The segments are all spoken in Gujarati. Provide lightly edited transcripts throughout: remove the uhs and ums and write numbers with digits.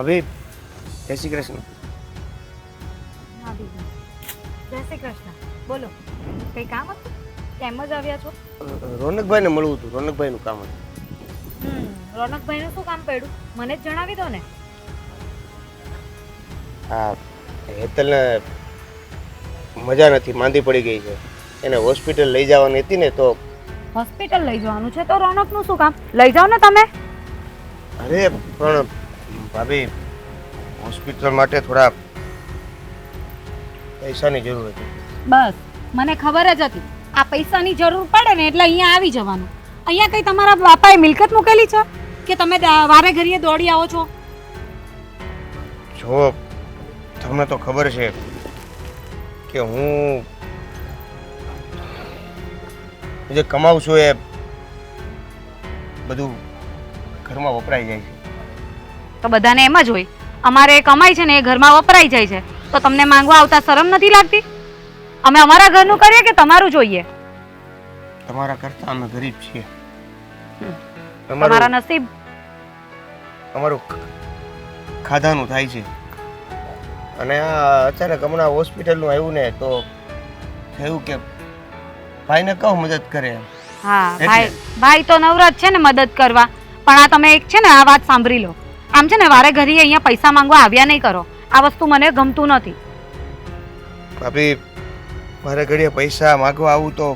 ભાભી જય શ્રી કૃષ્ણ. હા દીદી, જય શ્રી કૃષ્ણ. બોલો, કંઈ કામ હતું? કેમ જ આવ્યા છો? રોનકભાઈને મળવું હતું. રોનકભાઈનું કામ હતું. રોનકભાઈનું શું કામ પડ્યું? મને જ જણાવી દો ને. હા, હેતલને મજા નથી, માંદી પડી ગઈ છે. એને હોસ્પિટલ લઈ જવાની હતી ને તો. હોસ્પિટલ લઈ જવાનું છે તો રોનકનું શું કામ? લઈ જાઓ ને તમે. અરે પણ ભાભી, હોસ્પિટલ માટે થોડા પૈસાની જરૂર હતી. બસ, મને ખબર જ હતી આ પૈસાની જરૂર પડે ને એટલે અહીંયા આવી જવાનું. અહીંયા કઈ તમારા બાપાએ મિલકત મૂકેલી છે કે તમે વારે ઘડીએ દોડી આવો છો? જો તમને તો ખબર છે કે હું જે કમાઉં છું એ બધું ઘરમાં વપરાઈ જાય છે. તો બધાને એમ જ હોય. અમારે કમાઈ છે ને એ ઘરમાં વપરાઈ જાય છે તો તમને માંગવા આવતા શરમ નથી લાગતી? અમે અમારા ઘરનું કરીએ કે તમારું જોઈએ? તમારા કરતા અમે ગરીબ છીએ. તમારા નસીબ. અમારું ખાધાનું થાય છે અને આ અચાનક હમણાં હોસ્પિટલનું આવ્યું ને તો થયું કે ભાઈને કહો મદદ કરે. હા, ભાઈ તો નવરાત છે ને મદદ કરવા, પણ આ તમે એક છે ને આ વાત સાંભળી લો. આમ છે ને વારે ઘડીએ અહીંયા પૈસા માંગવા આવ્યા નહીં કરો. આ વસ્તુ મને ગમતું નથી. ભાભી, મારે ઘડીએ પૈસા માંગવા આવું તો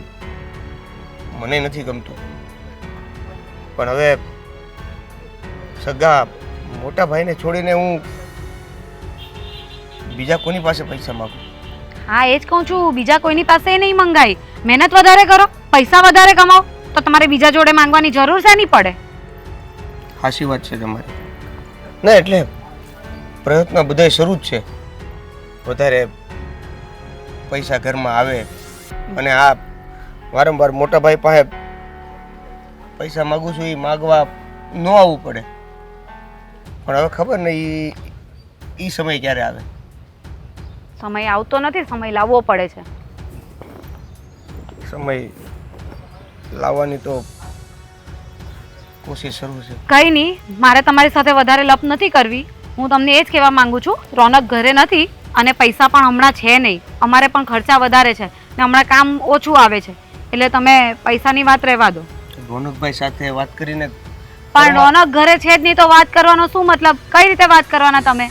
મને નથી ગમતું, પણ હવે સગા મોટા ભાઈને છોડીને હું બીજા કોની પાસે પૈસા માંગુ? હા, એ જ કહું છું, બીજા કોઈની પાસે નહીં મંગાય. મહેનત વધારે કરો, પૈસા વધારે કમાઓ તો તમારે બીજા જોડે માંગવાની જરૂર છે નહીં પડે. સાચી વાત છે તમારી. ના એટલે પ્રયત્ન બધાય શરૂ જ છે. વધારે પૈસા ઘરમાં આવે અને આ વારંવાર મોટા ભાઈ પાસે પૈસા માગું છું એ માગવા ન આવવું પડે. પણ હવે ખબર નહીં એ સમય ક્યારે આવે. સમય આવતો નથી, સમય લાવવો પડે છે. સમય લાવવાની તો કોશિશ શરૂ છે. કંઈ નહીં, મારે તમારી સાથે વધારે લપ નથી કરવી. હું તમને એ જ કહેવા માંગુ છું, રોનક ઘરે નથી અને પૈસા પણ હમણાં છે નહીં. અમારે પણ ખર્ચા વધારે છે ને હમણાં કામ ઓછું આવે છે એટલે તમે પૈસાની વાત રહેવા દો. રોનકભાઈ સાથે વાત કરીને. પણ રોનક ઘરે છે જ નહીં તો વાત કરવાનો શું મતલબ? કઈ રીતે વાત કરવાના તમે?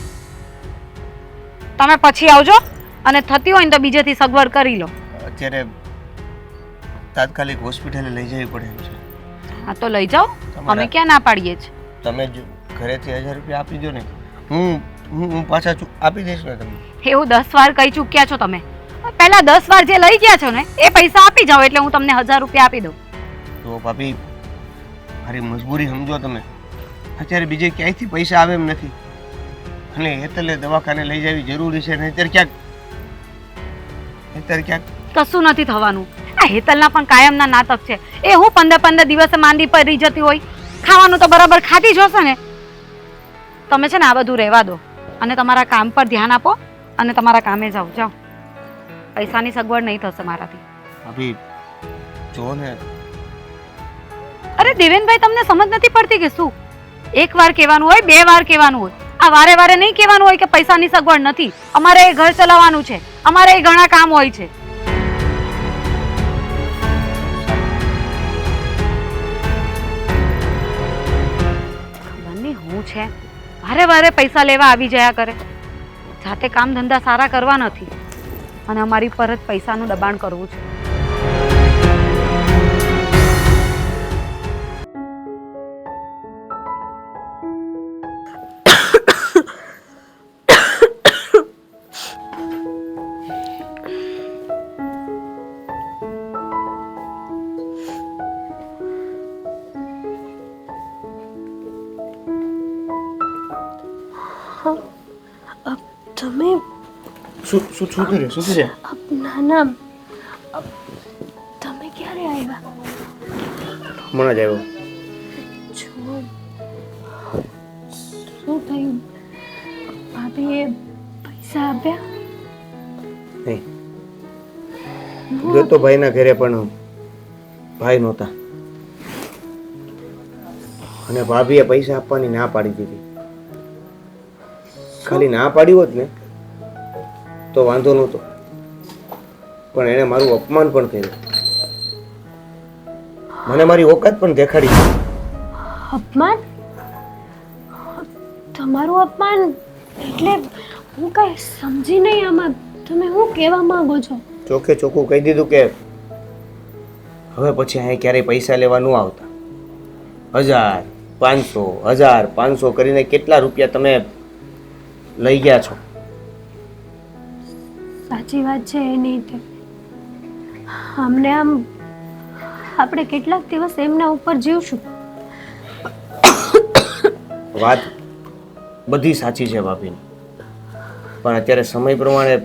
તમે પછી આવજો અને થતી હોય ને તો બીજેથી સગવડ કરી લો. અત્યારે તાત્કાલિક હોસ્પિટલે લઈ જવી પડે એમ છે. હા તો લઈ જાઓ, અમે ક્યાં ના પાડીએ છીએ. તમે જો ઘરેથી 1000 રૂપિયા આપી દો ને, હું પાછા આપી દઈશ ને તમને. એવું 10 વાર કહી ચૂક્યા છો તમે. પહેલા 10 વાર જે લઈ ગયા છો ને એ પૈસા આપી જાઓ એટલે હું તમને 1000 રૂપિયા આપી દઉં. તો ભાભી, મારી મજબૂરી સમજો તમે. અત્યારે બીજે ક્યાંયથી પૈસા આવે એમ નથી અને હેતલે દવાખાને લઈ જવી જરૂરી છે ને અત્યારે ક્યાંક કશું નથી થવાનું. આ હેતલના પણ કાયમના નાટક છે. એ હું 15 દિવસે માંદી પડી જતી હોય. ખાવાનું તો બરાબર ખાતી જ હશે ને. તમે છે ને આ બધું રહેવા દો અને તમારા કામ પર ધ્યાન આપો અને તમારા કામે જાઓ. જાઓ, પૈસાની સગવડ નહીં થશે મારાથી. ભાભી જો ને. અરે દેવેનભાઈ, તમને સમજ નથી પડતી કે શું? એક વાર કહેવાનું હોય, 2 વાર કહેવાનું હોય. આ વારે વારે નહીં કહેવાનું હોય કે પૈસાની સગવડ નથી. અમારે એ ઘર ચલાવવાનું છે, અમારે એ ઘણા કામ હોય છે. ખબર નહીં હું છે, વારે વારે પૈસા લેવા આવી જયા કરે. જાતે કામ ધંધા સારા કરવા નથી અને અમારી પર જ પૈસાનું દબાણ કરવું છે. તમે શું કરે? ના ના, તમે ક્યારે આવ્યા? હમણાં જ આવ્યો. શું થયું? ભાભીએ પૈસા આપ્યા? નહીં, ગયો તો ભાઈના ઘરે પણ ભાઈ નહોતા અને ભાભીએ પૈસા આપવાની ના પાડી દીધી. ખાલી ના પાડી હોત ને તો વાંધો નહોતો, પણ એણે મારું અપમાન પણ કર્યું, મને મારી ઓકાત પણ દેખાડી. અપમાન? તમારું અપમાન એટલે હું કઈ સમજી નહીં આમાં. તમે શું કહેવા માંગો છો? ચોખ્ખે ચોખ્ખું કહી દીધું કે હવે પછી અહીં ક્યારેય પૈસા લેવા ન આવતા. 1500 કરીને કેટલા રૂપિયા તમે લઈ ગયા છો? સાચી વાત છે એની તે. અમને આમ આપણે કેટલાક દિવસ એમના ઉપર જીવશું. વાત બધી સાચી છે ભાભીની, પણ અત્યારે સમય પ્રમાણે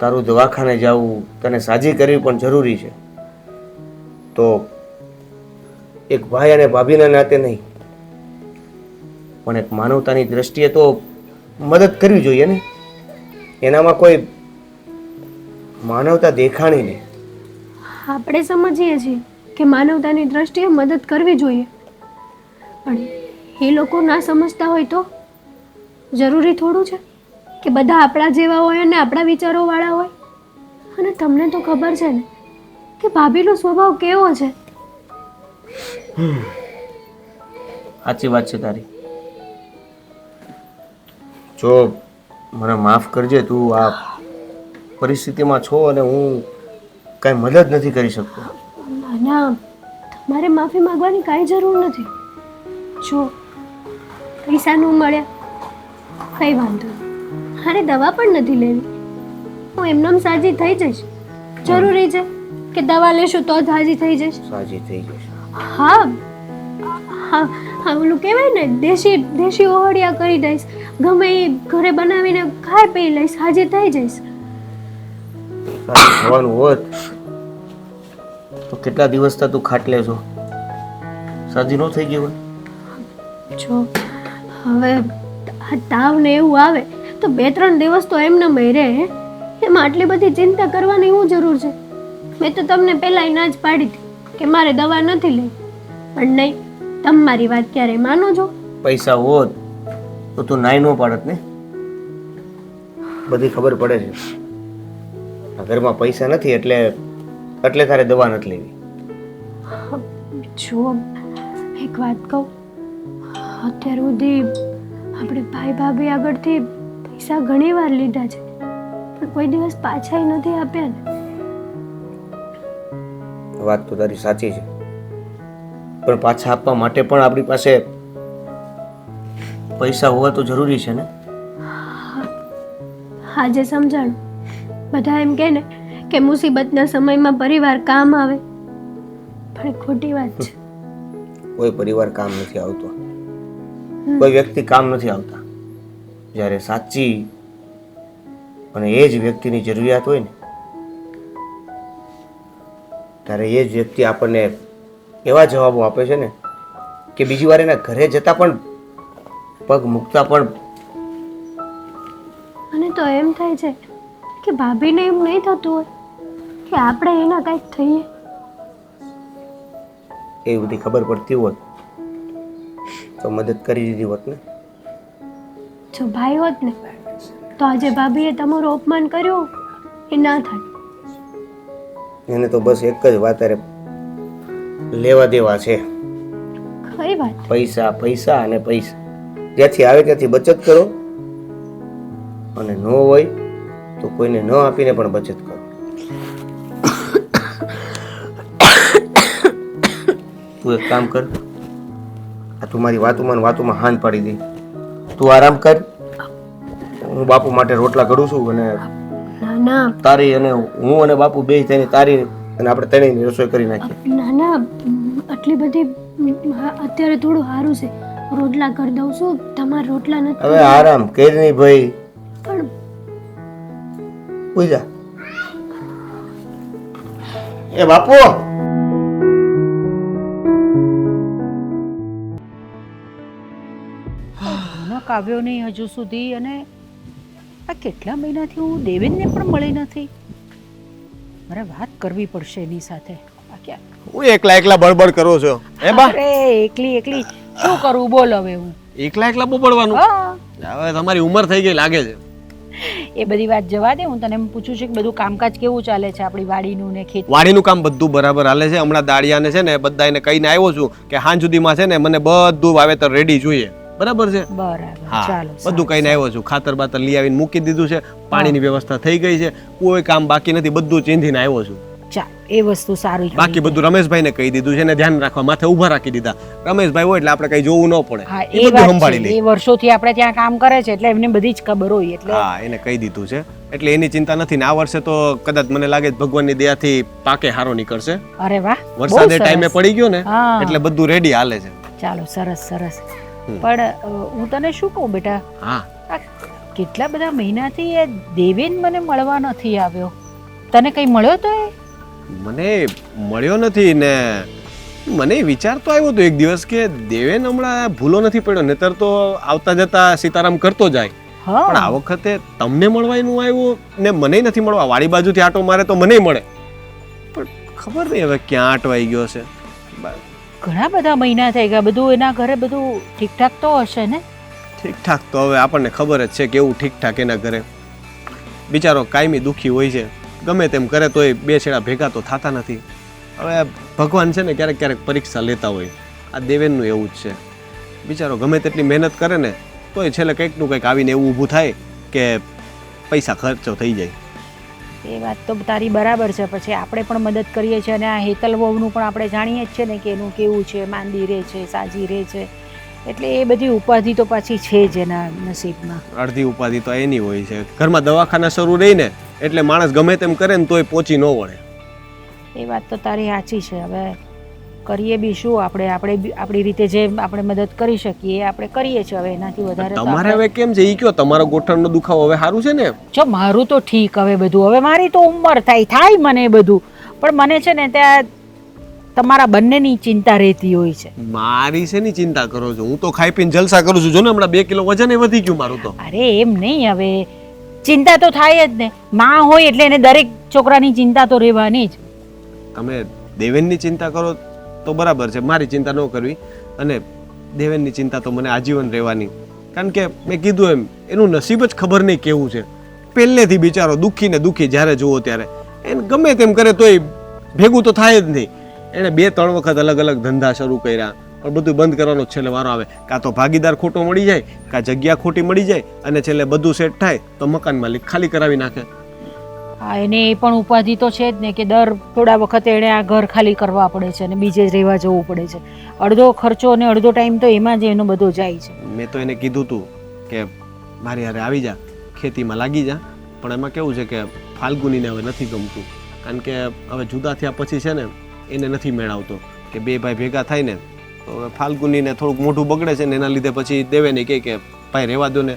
તારું દવાખાને જવું, તને સાજી કરવી પણ જરૂરી છે. તો એક ભાઈ અને ભાભીના નાતે નહીં, પણ એક માનવતાની દ્રષ્ટિએ તો મદદ કરવી જોઈએ ને. એનામાં કોઈ માનવતા દેખાણી નહીં. આપણે સમજીએ છીએ કે માનવતાની દ્રષ્ટિએ મદદ કરવી જોઈએ, પણ એ લોકો ના સમજતા હોય તો જરૂરી થોડું છે કે બધા આપણા જેવા હોય અને આપણા વિચારોવાળા હોય. અને તમને તો ખબર છે ને કે ભાભીનો સ્વભાવ કેવો છે. સાચી વાત છે તારી. જો મને માફ કરજે, તું આ પરિસ્થિતિમાં છો અને હું કાંઈ મદદ નથી કરી શકતો. ના, તમારે માફી માંગવાની કાંઈ જરૂર નથી. જો પૈસા ન મળ્યા કંઈ વાંધો નહીં, મારે દવા પણ નથી લેવી, હું એમનેમ સાજી થઈ જઈશ. જરૂરી છે કે દવા લેશું તો જ સાજી થઈ જઈશ? સાજી થઈ જશે. હા હા હા, ઓલું કહેવાય ને દેશી ઓહળિયા કરી દઈશ, ગમે એ ઘરે બનાવીને ખાઈ પી લઈશ, સાજી થઈ જઈશ. સાજી થવાનું હોત તો કેટલા દિવસથી તું ખાટલે છો, સાજી ન થઈ ગઈ હોય? જો હવે તાવ ને એવું આવે તો 2-3 દિવસ તો એમને રહે, એમાં આટલી બધી ચિંતા કરવાની શું જરૂર છે? મેં તો તમને પહેલાં ના જ પાડી હતી કે મારે દવા નથી લેવી, પણ નહીં, તમે મારી વાત ક્યારે માનો છો? પૈસા હોત તો તું નાઈ ન પાડત ને. બધી ખબર પડે છે આ ઘરમાં પૈસા નથી એટલે તારે દવા નથી લેવી. જો એક વાત કહું, અત્યાર સુધી આપણે ભાઈ ભાભી આગળથી પૈસા ઘણી વાર લીધા છે, પણ કોઈ દિવસ પાછા નથી આપ્યા ને. વાત તો તારી સાચી છે, પણ પાછા આપવા માટે પણ આપણી પાસે પૈસા હોવા તો જરૂરી છે ને. આજે સમજાણું. બધા એમ કહે ને કે મુસીબતના સમયમાં પરિવાર કામ આવે, પણ એ ખોટી વાત છે. કોઈ પરિવાર કામ નથી આવતો, કોઈ વ્યક્તિ કામ નથી આવતા. જ્યારે સાચી અને એ જ વ્યક્તિની જરૂરિયાત હોય ને, ત્યારે એ જ વ્યક્તિ આપણને એવા જવાબો આપે છે ને કે બીજી વાર એના ઘરે જતા પણ પગ મૂકતા પણ. અને તો એમ થાય છે કે ભાભીને એમ નહીં થતું હોય કે આપણે એના કંઈક થઈએ. એ બધી ખબર પડતી હોત તો મદદ કરી દીધી હોત ને. જો ભાઈ હોત ને તો આજે ભાભીએ તમારું અપમાન કર્યું એ ના થાય. એને તો બસ એક જ વાત અરે લેવા દેવા છે. કઈ વાત? પૈસા પૈસા અને પૈસા. જ્યાંથી આવે ત્યાંથી બચત કરો, અને ન હોય તો કોઈને ન આપીને પણ બચત કરો. તું એક કામ કર, આ તું મારી વાતોમાં હાન પાડી દે. તું આરામ કર, હું બાપુ માટે રોટલા ઘડું છું, અને ના ના તારી અને હું અને બાપુ બે થઈને તારી અને આપણે ત્રણેયની રસોઈ કરી નાખીએ. ના ના, આટલી બધી અત્યારે થોડું સારું છે, રોટલા કરી દઉં છું. તમારા રોટલા નથી. હવે આરામ કર નહીં ભાઈ, પણ ઉઈ જા. એ બાપુ, આવ્યો નહીં હજુ સુધી, અને આ કેટલા મહિનાથી હું દેવેનને પણ મળી નથી. મારે વાત કરવી પડશે એની સાથે. આ ક્યાં હું એકલા બળબડ કરો છો? હે બા, અરે એકલી શું કરું બોલ હવે હું. એકલા બબડવાનું? હા, હવે તમારી ઉંમર થઈ ગઈ લાગે છે. એ બધી વાત જવા દે, હું તને એમ પૂછું છું કે બધું કામકાજ કેવું ચાલે છે આપણી વાડીનું ને ખેત? વાડીનું કામ બધું બરાબર હાલે છે. હમણાં દાળિયાને છે ને બધા એને કહીને આવ્યો છું કે હાંજ સુધીમાં છે ને મને બધું વાવેતર રેડી જોઈએ. બરાબર છે? બરાબર, હા, ચાલો. બધું કહીને આવ્યો છું. ખાતર બાતર લઈ આવીને મૂકી દીધું છે. પાણીની વ્યવસ્થા થઈ ગઈ છે. કોઈ કામ બાકી નથી. બધું ચીંધીને આવ્યો છું. ચાલ, એ વસ્તુ સારી. બાકી બધું રમેશભાઈને કહી દીધું છે ને ધ્યાન રાખવા માથે ઊભા રાખી દીધા. રમેશભાઈ હોય એટલે આપણે કઈ જોવું ન પડે. હા, એ એ બધું વાત સંભાળી છે. લે. એ વર્ષોથી આપણે ત્યાં કામ કરે છે એટલે એમને બધી જ ખબર હોય એટલે. હા, એને કહી દીધું છે એટલે એની ચિંતા નથી ને આ વર્ષે તો કદાચ મને લાગે છે ભગવાનની દયાથી પાકે હારો નીકળશે. અરે વાહ, વરસાદ એ ટાઈમે પડી ગયો ને હા. એટલે બધું રેડી હાલે છે. ચાલો, સરસ સરસ. પણ હું તને શું કહું બેટા, હા, આ કેટલા બધા મહિનાથી એ દેવેન મને મળવા નથી આવ્યો. તને કઈ મળ્યો તો એ? મને મળ્યો નથી ને મને વિચાર તો આવ્યો તો એક દિવસ કે દેવેન હમણાં ભૂલો નથી પડ્યો નહીતર તો આવતા જતા સીતારામ કરતો જાય. પણ આ વખતે તમને મળવાનું આવ્યું ને મને નથી મળવા. વાડી બાજુથી આટો મારે તો મને મળે પણ ખબર નહીં હવે ક્યાં અટવાઈ ગયો છે. ઘણા બધા મહિના થઈ ગયા. બધું એના ઘરે બધું ઠીકઠાક તો હશે ને? ઠીકઠાક તો હવે આપણને ખબર જ છે કે એવું ઠીકઠાક એના ઘરે. બિચારો કાયમી દુઃખી હોય છે. ગમે તેમ કરે તોય બે છેડા ભેગા તો થતા નથી. હવે ભગવાન છે ને ક્યારેક ક્યારેક પરીક્ષા લેતા હોય. આ દેવેનનું એવું જ છે. બિચારો ગમે તેટલી મહેનત કરે ને તોય છેલ્લે કંઈકનું કંઈક આવીને એવું ઊભું થાય કે પૈસા ખર્ચો થઈ જાય. એ વાત તો તારી બરાબર છે. પછી આપણે પણ મદદ કરીએ છીએ અને આ હેતલ વહુનું પણ આપણે જાણીએ જ છે ને કે એનું કેવું છે, માંદી રહે છે, સાજી રહે છે, એટલે એ બધી ઉપાધિ તો પાછી છે જ એના નસીબમાં. અડધી ઉપાધિ તો એની હોય છે. ઘરમાં દવાખાના શરૂ રહીને એટલે માણસ ગમે તેમ કરે ને તોય પહોંચી ન વળે. એ વાત તો તારી સાચી છે. હવે કરીએ બી શું? આપણે આપણી રીતે જે આપણે મદદ કરી શકીએ એ આપણે કરીએ છીએ. હવે એનાથી વધારે તો તમારે હવે કેમ છે ઈ કયો? તમારો ગોઠણનો દુખાવો હવે સારું છે ને? જો મારું તો ઠીક હવે બધું. હવે મારી તો ઉંમર થાય મને એ બધું. પણ મને છે ને ત્યાં તમારા બંનેની ચિંતા રહેતી હોય છે. મારી શેની ચિંતા કરો છો? હું તો ખાઈ પીને જલસા કરું છું. જો ને હમણાં 2 કિલો વજન એ વધી ગયું મારું તો. અરે એમ નહીં, હવે ચિંતા તો થાય જ ને. માં હોય એટલે એને દરેક છોકરાની ચિંતા તો રહેવાની જ. તમે દેવેનની ચિંતા કરો તો બરાબર છે. મારી ચિંતા ન કરવી. અને દેવેનની ચિંતા તો મને આજીવન રહેવાની. કારણ કે મેં કીધું એમ એનું નસીબ જ ખબર નહીં કેવું છે. પહેલેથી બિચારો દુઃખી ને દુઃખી જ્યારે જુઓ ત્યારે એને ગમે તેમ કરે તોય ભેગું તો થાય જ નહીં. એણે 2-3 વખત અલગ અલગ ધંધા શરૂ કર્યા પણ બધું બંધ કરવાનો છેલ્લે વારો આવે. કાં તો ભાગીદાર ખોટો મળી જાય, કાં જગ્યા ખોટી મળી જાય અને છેલ્લે બધું સેટ થાય તો મકાન માલિક ખાલી કરાવી નાખે. હા, એને એ પણ ઉપાધિ તો છે જ ને કે દર થોડા વખતે એણે આ ઘર ખાલી કરવા પડે છે અને બીજે જ રહેવા જવું પડે છે. અડધો ખર્ચો અને અડધો ટાઈમ તો એમાં જ એનો બધો જાય છે. મેં તો એને કીધું હતું કે મારી હારે આવી જા, ખેતીમાં લાગી જા. પણ એમાં કેવું છે કે ફાલ્ગુનીને હવે નથી ગમતું. કારણ કે હવે જુદા થયા પછી છે ને એને નથી મેળવતો કે 2 ભાઈ ભેગા થાય ને તો હવે ફાલ્ગુનીને થોડુંક મોઢું બગડે છે ને એના લીધે પછી દેવેને કહે કે ભાઈ રહેવા દો ને,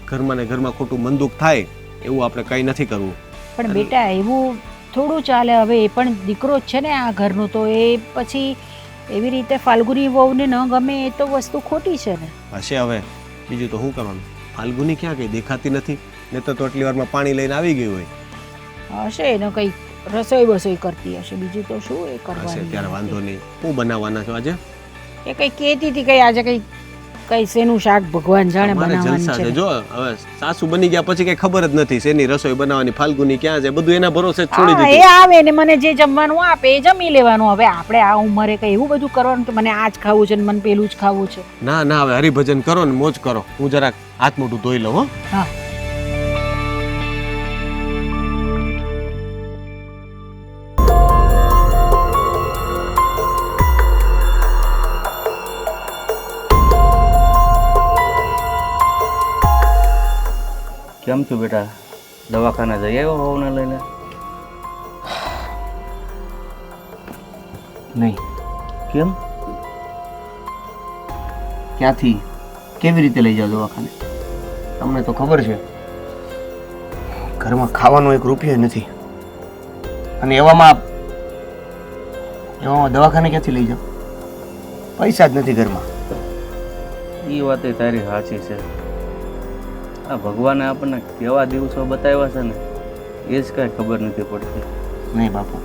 ઘરમાં ને ઘરમાં ખોટું મનદુખ થાય એવું આપણે કંઈ નથી કરવું. પણ બેટા એવું થોડું ચાલે. હવે એ પણ દીકરો જ છે ને આ ઘરનો, તો એ પછી એવી રીતે ફાલ્ગુની વહુને ન ગમે એ તો વસ્તુ ખોટી છે ને. હશે હવે બીજું તો શું કરવાનું? ફાલ્ગુની ક્યાં ગઈ? દેખાતી નથી. ને તો આટલી વારમાં પાણી લઈને આવી ગઈ હોય. હશે એને કંઈ રસોઈ કરતી હશે. બીજું તો શું એ હશે કરવાની? ત્યારે વાંધો નહીં. શું બનાવવાના છો આજે? એ કંઈ કહેતી હતી કઈ આજે કઈ શેનું શાક ભગવાન જાણે મારે બનાવવાનું જલસા છે. છે. જો હવે સાસુ બની ગયા પછી કઈ ખબર જ નથી શેની રસોઈ બનાવવાની, ફાલ્ગુની ક્યાં છે, બધું એના ભરોસે જ છોડી હા, એ દીધું. આવે ને મને જે જમવાનું આપે એ જમી લેવાનું. હવે આપણે આ ઉંમરે કઈ એવું બધું કરવાનું કે મને આ જ ખાવું છે ને મને પેલું જ ખાવું છે? ના ના, હવે હરિભજન કરો ને મોજ કરો. હું જરાક હાથ મોઢું ધોઈ લઉં. હો હા. કેમ છું બેટા? દવાખાના જઈ આવ્યો વહુને લઈને? નહીં. કેમ? ક્યાંથી કેવી રીતે લઈ જાઓ દવાખાને? તમને તો ખબર છે ઘરમાં ખાવાનો 1 રૂપિયો નથી અને એવામાં દવાખાને ક્યાંથી લઈ જાઓ? પૈસા જ નથી ઘરમાં. એ વાતે તારી સાચી છે. આ ભગવાને આપણને કેવા દિવસો બતાવ્યા છે ને એ જ કાંઈ ખબર નથી પડતી. નહીં બાપુ,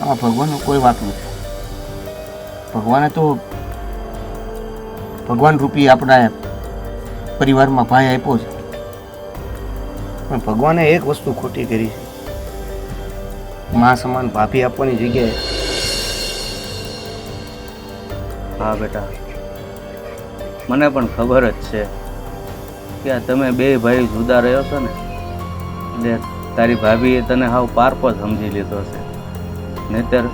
આમાં ભગવાનનું કોઈ વાત નથી. ભગવાને તો ભગવાન રૂપી આપણા પરિવારમાં ભાઈ આપ્યો છે, પણ ભગવાને એક વસ્તુ ખોટી કરી છે. મા સમાન ભાભી આપવાની જગ્યાએ હા બેટા, મને પણ ખબર જ છે કે આ તમે બે ભાઈ જુદા રહ્યો છો ને, એટલે તારી ભાભીએ તને હાવ પારકો જ સમજી લીધો છે. નહીંતર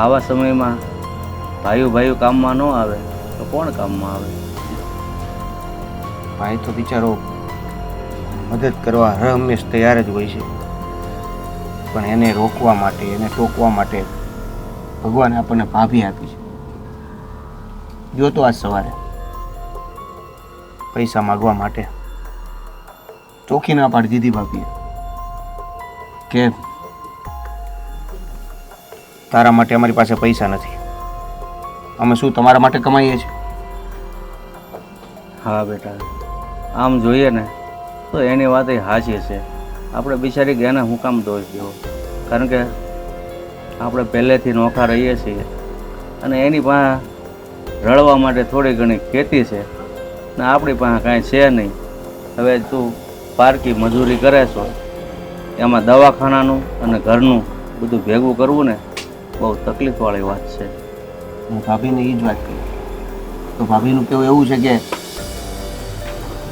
આવા સમયમાં ભાઈઓ કામમાં ન આવે તો કોણ કામમાં આવે? ભાઈ તો બિચારો મદદ કરવા હર હંમેશ તૈયાર જ હોય છે, પણ એને રોકવા માટે, એને ટોકવા માટે ભગવાને આપણને ભાભી આપી છે. જો તો આજ સવારે પૈસા માગવા માટે ચોખ્ખી ના પાડી દીધી ભાભીએ કે તારા માટે અમારી પાસે પૈસા નથી, અમે શું તમારા માટે કમાઈએ છીએ? હા બેટા, આમ જોઈએ ને તો એની વાત એ સાચી છે. આપણે બિચારી ગયા હું કામ દોષ દેવો? કારણ કે આપણે પહેલેથી નોખા રહીએ છીએ અને એની પાસે રળવા માટે થોડી ઘણી ખેતી છે ને આપણી પાસે કાંઈ છે નહીં. હવે તું પારકી મજૂરી કરે છો, એમાં દવાખાનાનું અને ઘરનું બધું ભેગું કરવું ને બહુ તકલીફવાળી વાત છે. હું ભાભીને એ જ વાત કરી તો ભાભીનું કેવું એવું છે કે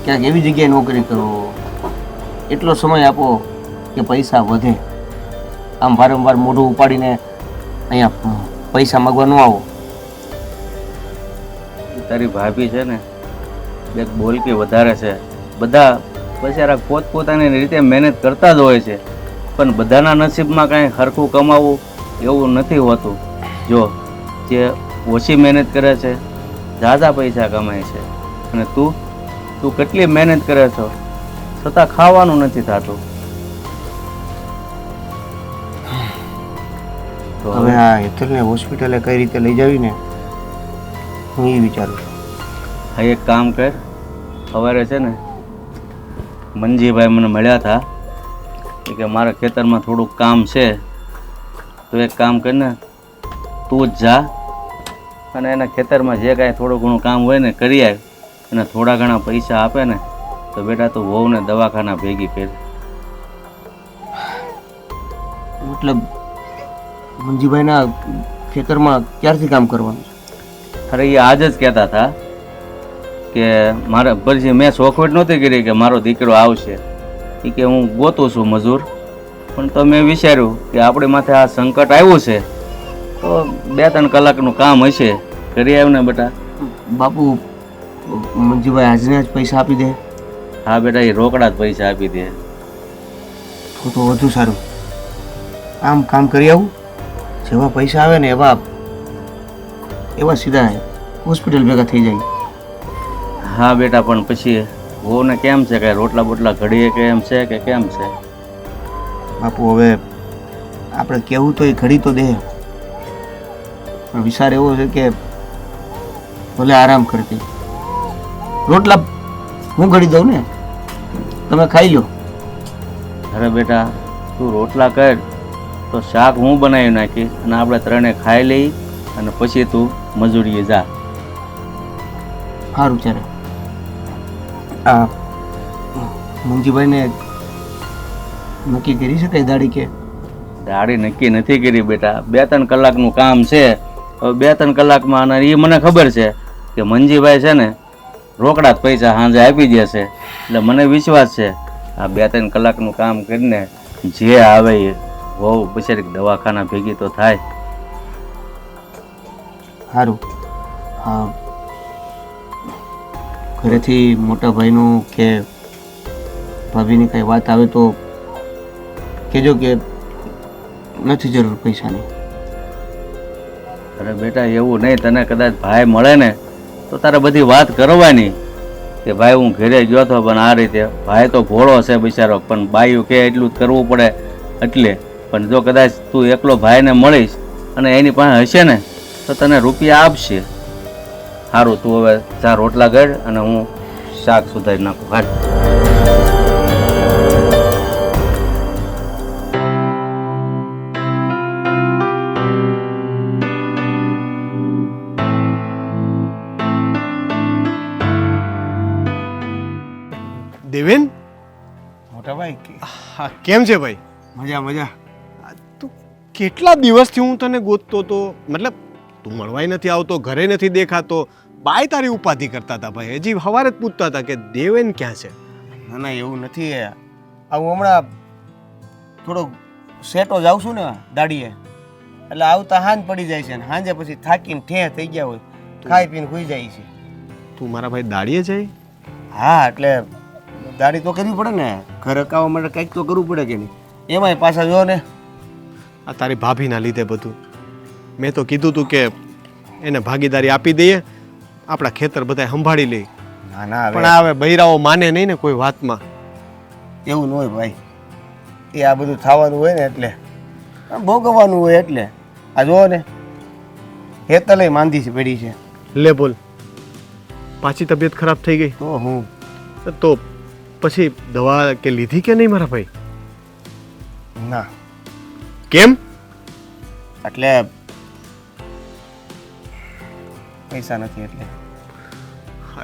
ક્યાંક એવી જગ્યાએ નોકરી કરો, એટલો સમય આપો કે પૈસા વધે. આમ વારંવાર મોઢું ઉપાડીને અહીંયા પૈસા માગવા ન આવો. તારી ભાભી છે ને એક બોલકી વધારે છે. બધા બચારા પોતપોતાની રીતે મહેનત કરતા જ હોય છે, પણ બધાના નસીબમાં કાંઈ સરખું કમાવું એવું નથી હોતું. જો જે ઓછી મહેનત કરે છે ઝાઝા પૈસા કમાય છે, અને તું કેટલી મહેનત કરે છો છતાં ખાવાનું નથી થતું. તો હવે આ હેતલને હોસ્પિટલે કઈ રીતે લઈ જાવી ને હું એ વિચારું છું. હા, એક કામ કર, સવારે છે ને મંજીભાઈ મને મળ્યા હતા કે મારા ખેતરમાં થોડુંક કામ છે, તો એક કામ કર ને તું જ જા અને એના ખેતરમાં જે કાંઈ થોડું ઘણું કામ હોય ને કરી આવ, અને થોડા ઘણા પૈસા આપે ને તો બેટા તું વહુને દવાખાના ભેગી કર. મતલબ મંજીભાઈના ખેતરમાં ક્યારથી કામ કરવાનું છે? અરે એ આજ જ કહેતા હતા કે મારે પછી મેં શોખવટ નહોતી કરી કે મારો દીકરો આવશે, એ કે હું ગોતું છું મજૂર, પણ તો મેં વિચાર્યું કે આપણી માથે આ સંકટ આવ્યું છે તો 2-3 કલાકનું કામ હશે, કરી આવ્યું ને બેટા. બાપુ મંજીભાઈ આજને જ પૈસા આપી દે? હા બેટા, એ રોકડા જ પૈસા આપી દે. તો વધુ સારું. આમ કામ કરી આવું, જેવા પૈસા આવે ને એવા સીધા હોસ્પિટલ ભેગા થઈ જાય. હા બેટા, પણ પછી વહુને કેમ છે કે રોટલા બોટલા ઘડીએ કે એમ છે કે કેમ છે? બાપુ હવે આપણે કહેવું તો એ ઘડી તો દે, પણ વિચાર એવો છે કે ભલે આરામ કરતી, રોટલા હું ઘડી દઉં ને, તમે ખાઈ લો. અરે બેટા, તું રોટલા કર તો શાક હું બનાવી નાખીશ અને આપણે ત્રણે ખાઈ લઈ અને પછી તું મજૂરીએ જા. સારું ચાલે. આ મંજીભાઈને નક્કી કરી શકાય દાડી કે? દાડી નક્કી નથી કરી બેટા, 2-3 કલાકનું કામ છે. હવે 2-3 કલાકમાં, અને એ મને ખબર છે કે મંજીભાઈ છે ને રોકડા જ પૈસા સાંજે આપી દેશે, એટલે મને વિશ્વાસ છે આ 2-3 કલાકનું કામ કરીને જે આવે એ બહુ બિચારી દવાખાના ભેગી તો થાય. સારું. હા, ઘરેથી મોટા ભાઈનું કે ભાભીની કઈ વાત આવે તો કહેજો કે નથી જરૂર પૈસાની. અરે બેટા, એવું નહીં, તને કદાચ ભાઈ મળે ને તો તારે બધી વાત કરવાની કે ભાઈ હું ઘરે ગયો હતો પણ આ રીતે. ભાઈ તો ભોળો છે બિચારો, પણ બાયું કે એટલું જ કરવું પડે એટલે. પણ જો કદાચ તું એકલો ભાઈને મળીશ અને એની પાસે હશે ને તો તને રૂપિયા આપશે. સારું, તું હવે ચા રોટલા ગળ અને હું શાક સુધારી નાખું. હાલ. દેવેન મોટા ભાઈ હા કેમ છે ભાઈ? મજા મજા. તું કેટલા દિવસથી હું તને ગોતતો તો, મતલબ તું મળવાય નથી આવતો, ઘરે નથી દેખાતો, બાય તારી ઉપાધિ કરતા હતા ભાઈ. હજી સવારે જ પૂછતા હતા કે દેવેન ક્યાં છે. ના ના એવું નથી. હું હમણાં થોડોક સેટો જાઉં છું ને દાડીએ, એટલે આવતા હાંજ પડી જાય છે ને હાંજે પછી થાકીને ઠે થઈ ગયા હોય, ખાઈ પીને સૂઈ જાય છે. તું મારા ભાઈ દાડીએ જાય? હા એટલે દાડી તો કરવી પડે ને, ઘર અકાવવા માટે કંઈક તો કરવું પડે કે નહીં. એમાંય પાછા જો ને આ તારી ભાભીના લીધે બધું. મેં તો કીધું તું કે એને ભાગીદારી આપી દઈએ, આપણા ખેતર બધા સંભાળી લઈ. ના ના પણ હવે બૈરાઓ માને નહીં ને કોઈ વાતમાં. એવું ન હોય ભાઈ, એ આ બધું થવાનું હોય ને એટલે ભોગવવાનું હોય એટલે. આ જુઓ ને હેતલે માંદી છે પડી છે. લે બોલ, પાછી તબિયત ખરાબ થઈ ગઈ તો હું તો પછી દવા કે લીધી કે નહીં મારા ભાઈ? ના કેમ? એટલે પૈસા નથી એટલે.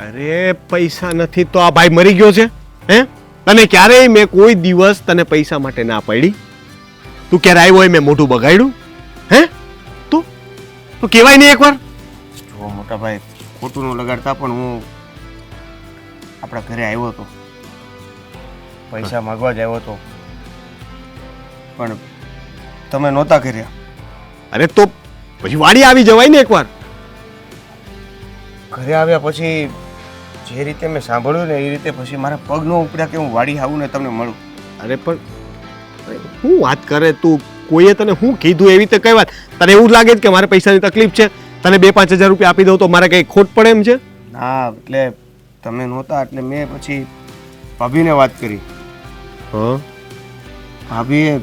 અરે પૈસા નથી તો આ ભાઈ મરી ગયો છે હે? અને ક્યારેય મેં કોઈ દિવસ તને પૈસા માટે ના પાડી? તું ક્યારે આવ્યો હોય મેં મોઢું બગાડ્યું હે? તું તો કહેવાય નહીં એકવાર? જો મોટા ભાઈ ખોટું ન લગાડતા, પણ હું આપણા ઘરે આવ્યો હતો, પૈસા માગવા જ આવ્યો હતો, પણ તમે નહોતા કર્યા. અરે તો પછી વાડી આવી જવાય ને એકવાર. ઘરે આવ્યા પછી જે રીતે મેં સાંભળ્યું ને એ રીતે પછી મારા પગ ન ઉપડ્યા કે હું વાડી આવું ને તમને મળું. અરે પણ હું વાત કરે તું? કોઈએ તને શું કીધું એવી રીતે કઈ વાત? તને એવું લાગે છે કે મારે પૈસાની તકલીફ છે, તને 2-5 હજાર રૂપિયા આપી દઉં તો મારે કઈ ખોટ પડે એમ છે? ના એટલે તમે નહોતા એટલે મેં પછી ભાભીને વાત કરી. હા ભાભીએ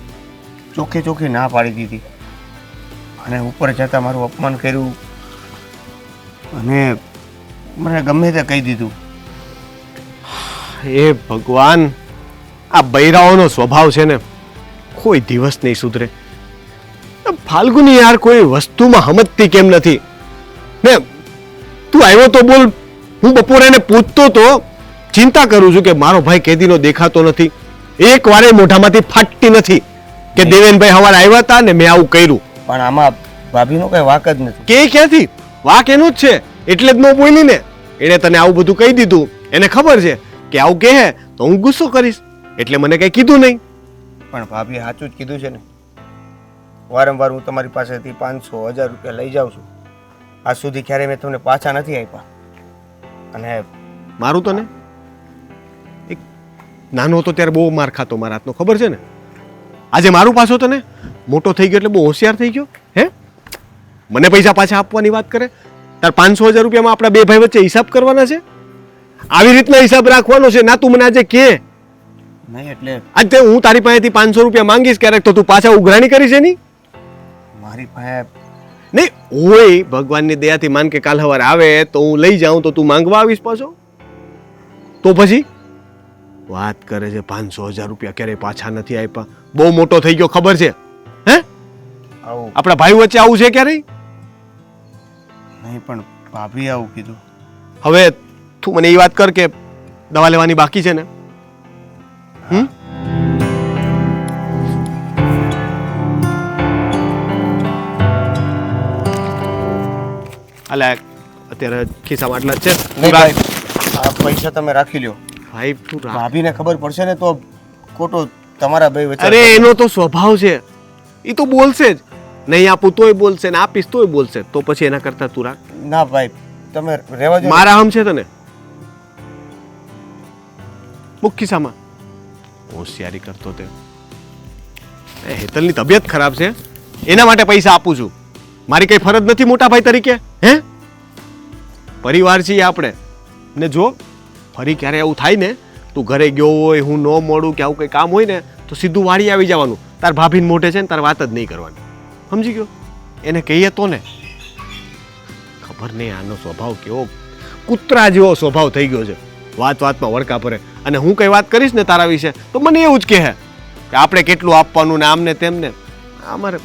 ચોખ્ખે ચોખ્ખી ના પાડી દીધી અને ઉપર જતાં મારું અપમાન કર્યું અને મને ગમે તે કહી દીધું. હે ભગવાન, આ બૈરાઓનો સ્વભાવ છે ને કોઈ દિવસ નહીં સુધરે. ફાલ્ગુની યાર કોઈ વસ્તુમાં સમજતી કેમ નથી ને? તું આવ્યો તો બોલ, હું બપોરે એને પૂછતો તો ચિંતા કરું છું કે મારો ભાઈ કેદીનો દેખાતો નથી. એક વારે મોઢામાંથી ફાટતી નથી કે દેવેનભાઈ સવારે આવ્યા હતા ને મેં આવું કર્યું. પણ આમાં ભાભીનો કઈ વાક જ નથી. કે ક્યાંથી? વાક એનું જ છે એટલે જ ન બોલી ને. એણે તને આવું બધું કહી દીધું, એને ખબર છે કે આવું કહે તો હું ગુસ્સો કરીશ, એટલે મને કઈ કીધું નહીં. પણ ભાભીએ સાચું જ કીધું છે ને. વારંવાર હું તમારી પાસેથી 500-1000 રૂપિયા લઈ જાઉં છું, આજ સુધી ક્યારે મેં તમને પાછા નથી આપ્યા. અને મારું તને એક નાનો હતો ત્યારે બહુ માર ખાતો મારા હાથનો, ખબર છે ને? આજે મારું પાછો તને મોટો થઈ ગયો એટલે બહુ હોશિયાર થઈ ગયો હે? મને પૈસા પાછા આપવાની વાત કરે? તાર 500-1000 રૂપિયામાં આપણા બે ભાઈ વચ્ચે હિસાબ કરવાના છે? આવી રીતના હિસાબ રાખવાનો છે ના? તું મને આજે કે નહીં એટલે આજે હું તારી પાસેથી 500 રૂપિયા માંગીશ ક્યારેક તો તું પાછા ઉઘરાણી કરીશ એની? મારી પાસે નહીં હોય ભગવાનની દયાથી માન કે કાલ સવારે આવે તો હું લઈ જાઉં તો તું માંગવા આવીશ પાછો? તો પછી વાત કરે છે 500-1000 રૂપિયા ક્યારે પાછા નથી આપ્યા. બહુ મોટો થઈ ગયો ખબર છે હે? આવું આપણા ભાઈ વચ્ચે આવું છે ક્યારેય? નહીં, પણ ભાભીએ આવું કીધું. હવે તું મને એ વાત કર કે દવા લેવાની બાકી છે ને? હમ? અલ્યા અત્યારે ખિસ્સામાં આટલા જ છે. નહીં ભાઈ, આ પૈસા તમે રાખી લ્યો. ભાઈ તું રાખ. ભાભીને ખબર પડશે ને તો ખોટો તમારા બે વચ્ચે. અરે એનો તો સ્વભાવ છે, એ તો બોલશે જ. નહીં આપું તોય બોલશે ને આપીશ તોય બોલશે. તો પછી એના કરતા તું રાખ. ના ભાઈ તમે રહેવા દો. મારા હમ છે તને મૂક ખિસ્સામાં. હોશિયારી કરતો તે. હેતલની તબિયત ખરાબ છે એના માટે પૈસા આપું છું. મારી કઈ ફરજ નથી મોટા ભાઈ તરીકે હે? પરિવાર છીએ આપણે. ને જો ફરી ક્યારે એવું થાય ને તું ઘરે ગયો હોય હું ન મળું કે આવું કંઈ કામ હોય ને તો સીધું વાડી આવી જવાનું. તાર ભાભીને મોઢે છે ને તાર વાત જ નહીં કરવાની, સમજી ગયો? એને કહીએ તો ને. ખબર નહીં આનો સ્વભાવ કેવો કૂતરા જેવો સ્વભાવ થઈ ગયો છે. વાત વાતમાં વળકા ભરે. અને હું કઈ વાત કરીશ ને તારા વિશે તો મને એવું જ કહે કે આપણે કેટલું આપવાનું ને આમને તેમને. અમારે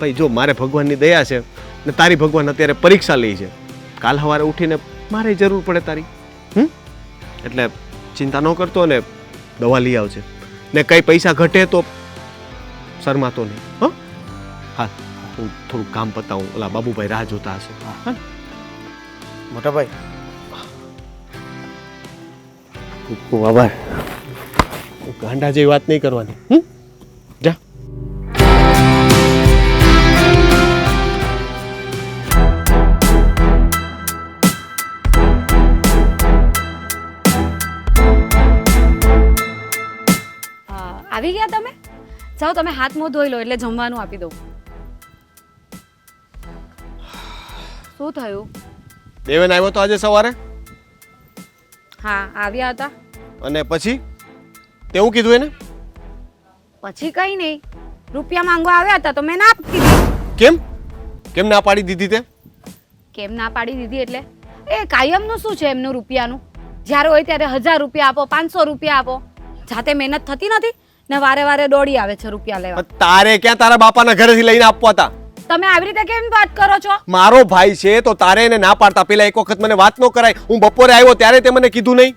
ભાઈ જો મારે ભગવાનની દયા છે ને તારી ભગવાન અત્યારે પરીક્ષા લે છે. કાલ સવારે ઉઠીને મારે જરૂર પડે તારી. એટલે ચિંતા ન કરતો ને દવા લઈ આવજે ને કઈ પૈસા ઘટે તો શરમાતો નહીં. હો હા, હું થોડું કામ પતાવું, ઓલા બાબુભાઈ રાહ જોતા હશે. હા મોટા ભાઈ, ખૂબ ખૂબ આભાર. ગાંડા જેવી વાત નહીં કરવાની. જા. આવી ગયા તમે? જાઓ તમે હાથ મોં ધોઈ લો એટલે જમવાનું આપી દઉં. શું થયું? દેવેન આવ્યો તો આજે સવારે હા આવ્યા હતા. અને પછી તેવું કીધું એને? પછી કઈ નહીં, રૂપિયા માંગવા આવ્યા હતા તો મેં ના આપી દીધી. કેમ કેમ ના પાડી દીધી તે? કેમ ના પાડી દીધી એટલે એ કાયમનું શું છે એમનું રૂપિયાનું? જ્યારે હોય ત્યારે 1000 રૂપિયા આપો, 500 રૂપિયા આપો. જાતે મહેનત થતી નથી ને વારે વારે દોડી આવે છે રૂપિયા લેવા. તારે ક્યાં તારા બાપાના ઘરેથી લઈને આપવા હતા? તમે આવી રીતે કેમ વાત કરો છો? મારો ભાઈ છે તો તારે એને ના પાડતા પેલા એક વખત મને વાત ન કરાય. હું બપોરે આવ્યો ત્યારે તે મને કીધું નહીં.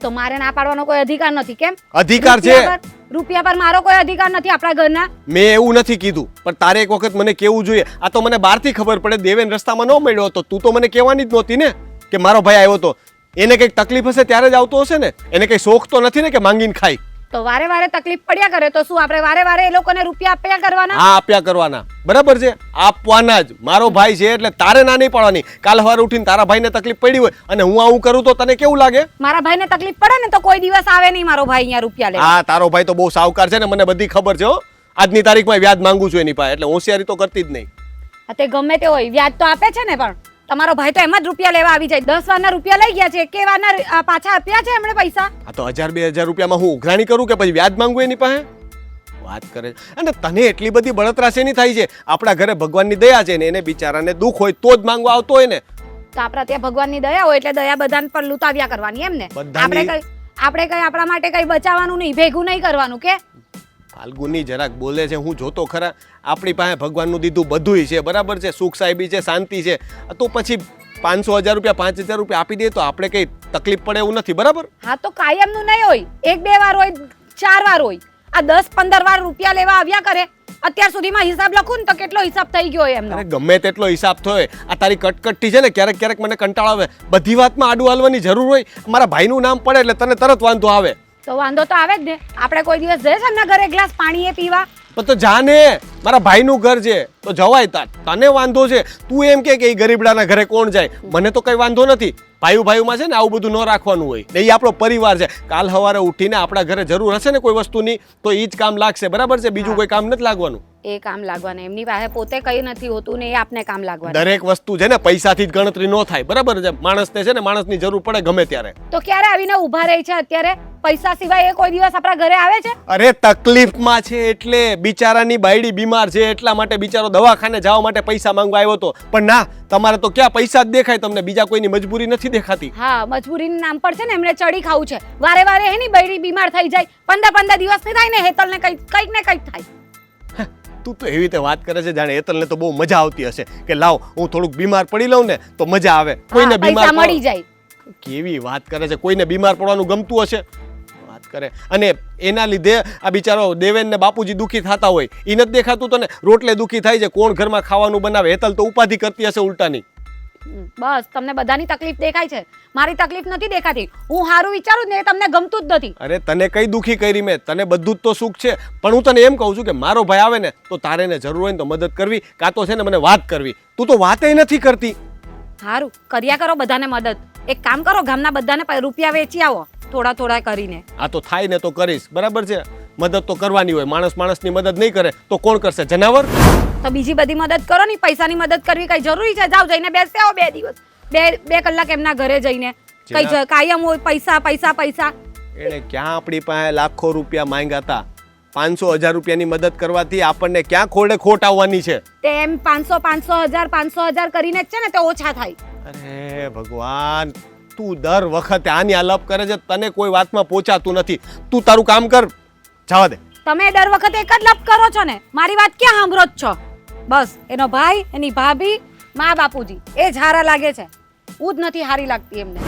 તો મારે ના પાડવાનો કોઈ અધિકાર નથી. કેમ અધિકાર છે? રૂપિયા પર મારો કોઈ અધિકાર નથી આપણા ઘરના. મેં એવું નથી કીધું, પણ તારે એક વખત મને કેવું જોઈએ. આ તો મને બહારથી ખબર પડે. દેવેન રસ્તામાં ન મળ્યો હતો, તું તો મને કહેવાની જ નહોતી ને કે મારો ભાઈ આવ્યો તો. એને કંઈક તકલીફ હશે ત્યારે જ આવતો હશે ને. એને કંઈ શોખ તો નથી ને કે માંગીને ખાય. તો વારે વારે તકલીફ પડ્યા કરે તો શું આપણે વારે વારે એ લોકોને રૂપિયા આપ્યા કરવાના? હા, આપ્યા કરવાના. બરાબર છે, આપવાના જ. મારો ભાઈ છે એટલે તારે ના નહીં પાડવાની. કાલ સવારે ઉઠીને તારા ભાઈને તકલીફ પડી હોય અને હું આવું કરું તો તને કેવું લાગે? મારા ભાઈને તકલીફ પડે ને તો કોઈ દિવસ આવે નહીં મારો ભાઈ અહીંયા રૂપિયા લેવા. હા, તારો ભાઈ તો બહુ સાવકાર છે ને, મને બધી ખબર છે. હો, આજની તારીખમાં વ્યાજ માંગુ છું એની પાસે, એટલે હોશિયારી તો કરતી જ નહીં. તે ગમે તે હોય વ્યાજ તો આપે છે ને. પણ તમારો ભાઈ તો એમાં જ રૂપિયા લેવા આવી જાય. 10 વારના રૂપિયા લઈ ગયા છે, કે વારના પાછા આપ્યા છે એમણે પૈસા? આ તો 1000-2000 રૂપિયામાં હું ઉઘરાણી કરું કે પછી વ્યાજ માંગુ એની પાસે? વાત કરે. અને તને એટલી બધી બળતરા શેની થાય છે? આપણા ઘરે ભગવાનની દયા છે ને, એને બિચારાને દુઃખ હોય તો જ માંગવા આવતો હોય ને. તો આપણા ત્યાં ભગવાનની દયા હોય એટલે દયા બધાને પર લૂંટાવ્યા કરવાની એમ ને? આપણે કઈ આપણા માટે કઈ બચાવવાનું નહીં, ભેગું નહીં કરવાનું કે? ફાલ્ગુની જરાક બોલે છે, હું જોતો ખરા. આપણી પાસે ભગવાનનું દીધું બધુંય છે, બરાબર છે, સુખ સાહેબી છે, શાંતિ છે. તો પછી 500-1000 રૂપિયા 5000 રૂપિયા આપી દે તો આપણે કઈ તકલીફ પડે એવું નથી, બરાબર? હા, તો કાયમનું નહીં હોય, 1-2 વાર હોય, 4 વાર હોય. આ 10-15 વાર રૂપિયા લેવા આવ્યા કરે. અત્યાર સુધીમાં હિસાબ લખું ને તો કેટલો હિસાબ થઈ ગયો એમનો? અરે ગમે તેટલો હિસાબ થયો. આ તારી કટકટથી છે ને, ક્યારેક ક્યારેક મને કંટાળો આવે. બધી વાતમાં આડું હાલવાની જરૂર હોય? મારા ભાઈનું નામ પડે એટલે તને તરત વાંધો આવે. તો વાંધો તો આવે જ ને. આપણે કોઈ દિવસ જઈએ છે એમના ઘરે ગ્લાસ પાણી પીવા? પણ તો જાને, મારા ભાઈનું ઘર છે તો જવાય. તને વાંધો છે? તું એમ કે એ ગરીબડાના ઘરે કોણ જાય? મને તો કઈ વાંધો નથી. ભાઈમાં છે ને આવું બધું ન રાખવાનું હોય. એ આપણો પરિવાર છે. કાલ સવારે ઉઠીને આપણા ઘરે જરૂર હશે ને કોઈ વસ્તુની તો એ જ કામ લાગશે, બરાબર છે? બીજું કોઈ કામ નથી લાગવાનું. એ કામ લાગવાના. એમની પાસે પોતે કઈ નથી હોતું ને એ આપને કામ લાગવાનું. દરેક વસ્તુ છે ને પૈસાથી જ ગણતરી ન થાય, બરાબર છે? માણસને છે ને માણસની જરૂર પડે ગમે ત્યારે. તો ક્યારે આવીને ઊભા રહી છે અત્યારે? પૈસા સિવાય એ કોઈ દિવસ આપણા ઘરે આવે છે? અરે તકલીફમાં છે એટલે. બિચારાની બાયડી બીમાર છે એટલા માટે બિચારો દવાખાને જવા માટે પૈસા માંગવા આવ્યો હતો. પણ ના, તમારે તો ક્યાં પૈસા જ દેખાય તમને, બીજા કોઈની મજબૂરી નથી દેખાતી. હા, મજબૂરીના નામ પર છે ને એમણે ચડી ખાવું છે. વારે વારે એની બાયડી બીમાર થઈ જાય, 15-15 દિવસ ની થાય ને હેતલને કંઈક ને કંઈક થાય. તું તો એવી રીતે વાત કરે છે જાણે હેતલને તો બહુ મજા આવતી હશે કે લાવ હું થોડુંક બીમાર પડી લઉં ને તો મજા આવે. કોઈને બીમાર મળી જાય. કેવી વાત કરે છે? કોઈને બીમાર પડવાનું ગમતું હશે? વાત કરે. અને એના લીધે આ બિચારો દેવેન ને બાપુજી દુખી થતા હોય. એ નથી દેખાતું તને? રોટલે દુખી થાય છે, કોણ ઘરમાં ખાવાનું બનાવે? હેતલ તો ઉપાધિ કરતી હશે ઉલટાની. બસ તમને બધાની તકલીફ દેખાય છે, મારી તકલીફ નથી દેખાતી. હું સારું વિચારું ને એ તમને ગમતું જ નથી. અરે તને કઈ દુખી કરી મેં? તને બધું જ તો સુખ છે. પણ હું તને એમ કહું છું કે મારો ભાઈ આવે ને તો તારે એને જરૂર હોય ને તો મદદ કરવી, કાં તો છે ને મને વાત કરવી. તું તો વાતે નથી કરતી. સારું, કર્યા કરો બધાને મદદ. એક કામ કરો, ગામના બધાને રૂપિયા વેચી આવો થોડા થોડા કરીને. આ તો થાય ને તો કરીશ, બરાબર છે? મદદ તો કરવાની હોય. માણસની મદદ નહીં કરે તો કોણ કરશે? જનાવર? તો બીજી બધી મદદ કરો ને. પૈસાની મદદ કરવી કઈ જરૂરી છે? જાઓ જઈને બેસી આવો 2 દિવસ, બે કલાક એમના ઘરે જઈને. કઈ કાયમ હોય પૈસા પૈસા પૈસા? એને ક્યાં આપણી પાસે લાખો રૂપિયા માંગ્યા હતા? 500-1000 રૂપિયાની મદદ કરવાથી આપણને ક્યાં ખોડે ખોટ આવવાની છે? તેમ 500-1000 કરીને જ છે ને તે ઓછા થાય. અરે ભગવાન, તું દર વખતે આની આલાપ કરે છે. તને કોઈ વાતમાં પહોંચાતું નથી. તું તારું કામ કર, જવા દે. તમે દર વખતે એક જ લપ કરો છો ને. મારી વાત ક્યાં સાંભળો જ છો? બસ એનો ભાઈ, એની ભાભી, મા બાપુજી એ જ હારા લાગે છે. હું જ નથી હારી લાગતી એમને.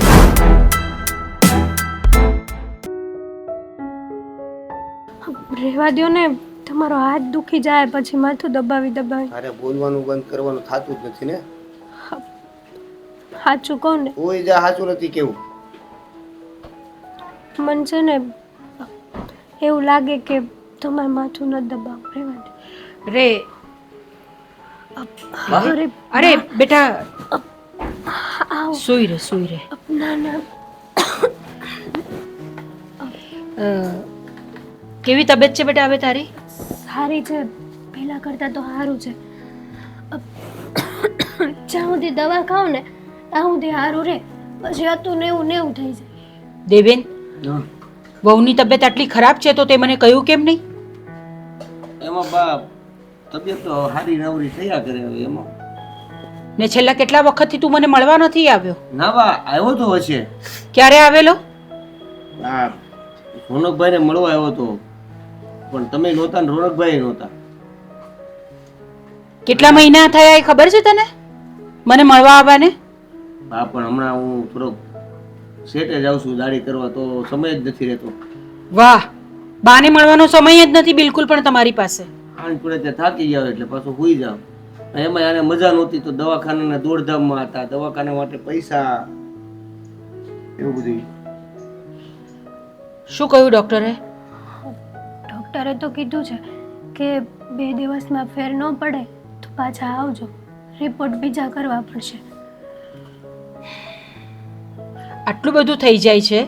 રહેવા દ્યો ને, તમારો હાથ દુખી જાય પછી માથું દબાવી દબાવી. અરે બોલવાનું બંધ કરવાનું થતું જ નથી ને. સાચું કહું ને, કોઈ જા સાચું નથી કેવું. મને છે ને એવું લાગે કે તમારે માથું ન દબાવ. રહેવા દ્યો. રે અરે અરે બેટા આવ. સુઈ રે સુઈ રે. ના ના, કેવી તબિયત છે બેટા હવે તારી? સારી છે, પહેલા કરતાં તો સારું છે. જ્યાં સુધી દવા ખાવ ને ત્યાં સુધી સારું રહે, પછી હતું ને એવું થઈ જાય. દેવેન, વહુની તબિયત આટલી ખરાબ છે તો તે મને કહ્યું કેમ નહીં? એમાં બા તબિયત તો હારી નવરી થયા કરે હવે એમાં. ને છેલ્લા કેટલા વખતથી તું મને મળવા નથી આવ્યો? ના બા આવ્યો તો હશે. ક્યારે આવેલો? આ રોનકભાઈને મળવા આવ્યો તો, પણ તમે નહોતા ને રોનકભાઈ નહોતા. કેટલા મહિના થયા એ ખબર છે તને મને મળવા આવવાને? બા પણ હમણાં હું થોડોક સેટે જાઉં છું દાઢી કરવા, તો સમય જ નથી રહેતો. વાહ, બાને મળવાનો સમય જ નથી બિલકુલ પણ તમારી પાસે. ખાણ પડે ત્યાં થાકી જાવ એટલે પાછું સૂઈ જાવ. એમાં આને મજા નહોતી તો દવાખાનાના દોડધામમાં હતા, દવાખાના માટે પૈસા, એવું બધું. શું કહ્યું ડોક્ટરે? ડૉક્ટરે તો કીધું છે કે 2 દિવસમાં ફેર ન પડે તો પાછા આવજો, રિપોર્ટ બીજા કરવા પડશે. આટલું બધું થઈ જાય છે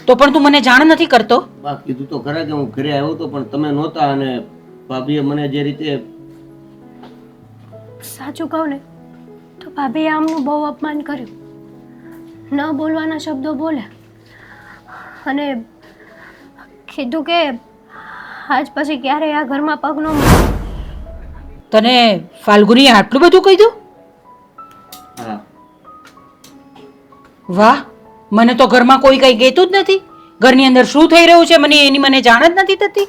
તો પણ તું મને જાણ નથી કરતો? બા કીધું તો ખરા કે હું ઘરે આવ્યો તો પણ તમે નહોતા, અને ભાભીએ મને જે રીતે. સાચું કહું ને તો ભાભીએ આમનું બહુ અપમાન કર્યું, ન બોલવાના શબ્દો બોલ્યા અને કીધું કે આજ પછી ક્યારેય આ ઘરમાં પગ ન મૂકે. તને ફાલ્ગુનીએ આટલું બધું કીધું? હા વાહ, મને તો ઘરમાં કોઈ કઈ કહેતું જ નથી. ઘરની અંદર શું થઈ રહ્યું છે મને જાણ જ નથી થતી.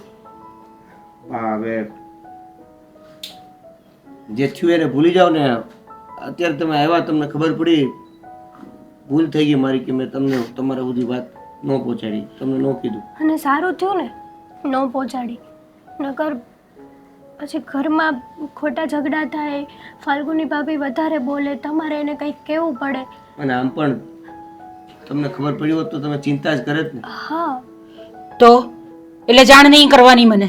હા હવે જે થયું એને ભૂલી જાવ ને. અત્યારે તમે આવ્યા, તમને ખબર પડી, ભૂલ થઈ ગઈ મારી કે મેં તમને તમારા બધી વાત ન પહોંચાડી, તમને ન કીધું. અને સારું થયું ને ન પહોંચાડી, નકર પછી ઘરમાં ખોટા ઝઘડા થાય, ફાલ્ગુની ભાભી વધારે બોલે, તમારે એને કંઈક કહેવું પડે. અને આમ પણ તમને ખબર પડી હોત તો તમે ચિંતા જ કરે જ ને. હા, તો એટલે જાણ નહીં કરવાની મને?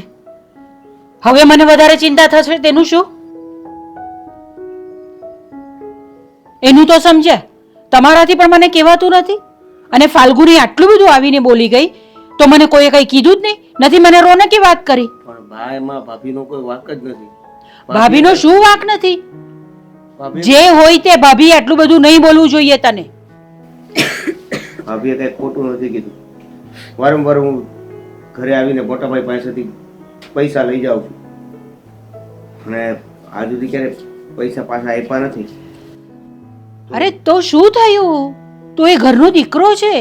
હવે મને વધારે ચિંતા થશે તેનું શું? એનું તો સમજે, તમારાથી પણ મને કહેવાતું નથી. અને ફાલ્ગુની આટલું બધું આવીને બોલી ગઈ તો મને કોઈએ કઈ કીધું જ નથી. મને રોનકે વાત કરી. પણ ભાઈમાં ભાભીનો કોઈ વાંક જ નથી. ભાભીનો શું વાંક નથી? ભાભી જે હોય તે ભાભી આટલું બધું નહીં બોલવું જોઈએ તને. ભાભીએ કઈ ખોટું નથી કીધું. વારંવાર હું ઘરે આવીને મોટાભાઈ પાસેથી પૈસા લઈ જાઉં છું, અને આજ સુધી ક્યારે પૈસા પાછા આપ્યા નથી. અરે તો શું થયું? તું એ ઘરનો દીકરો છે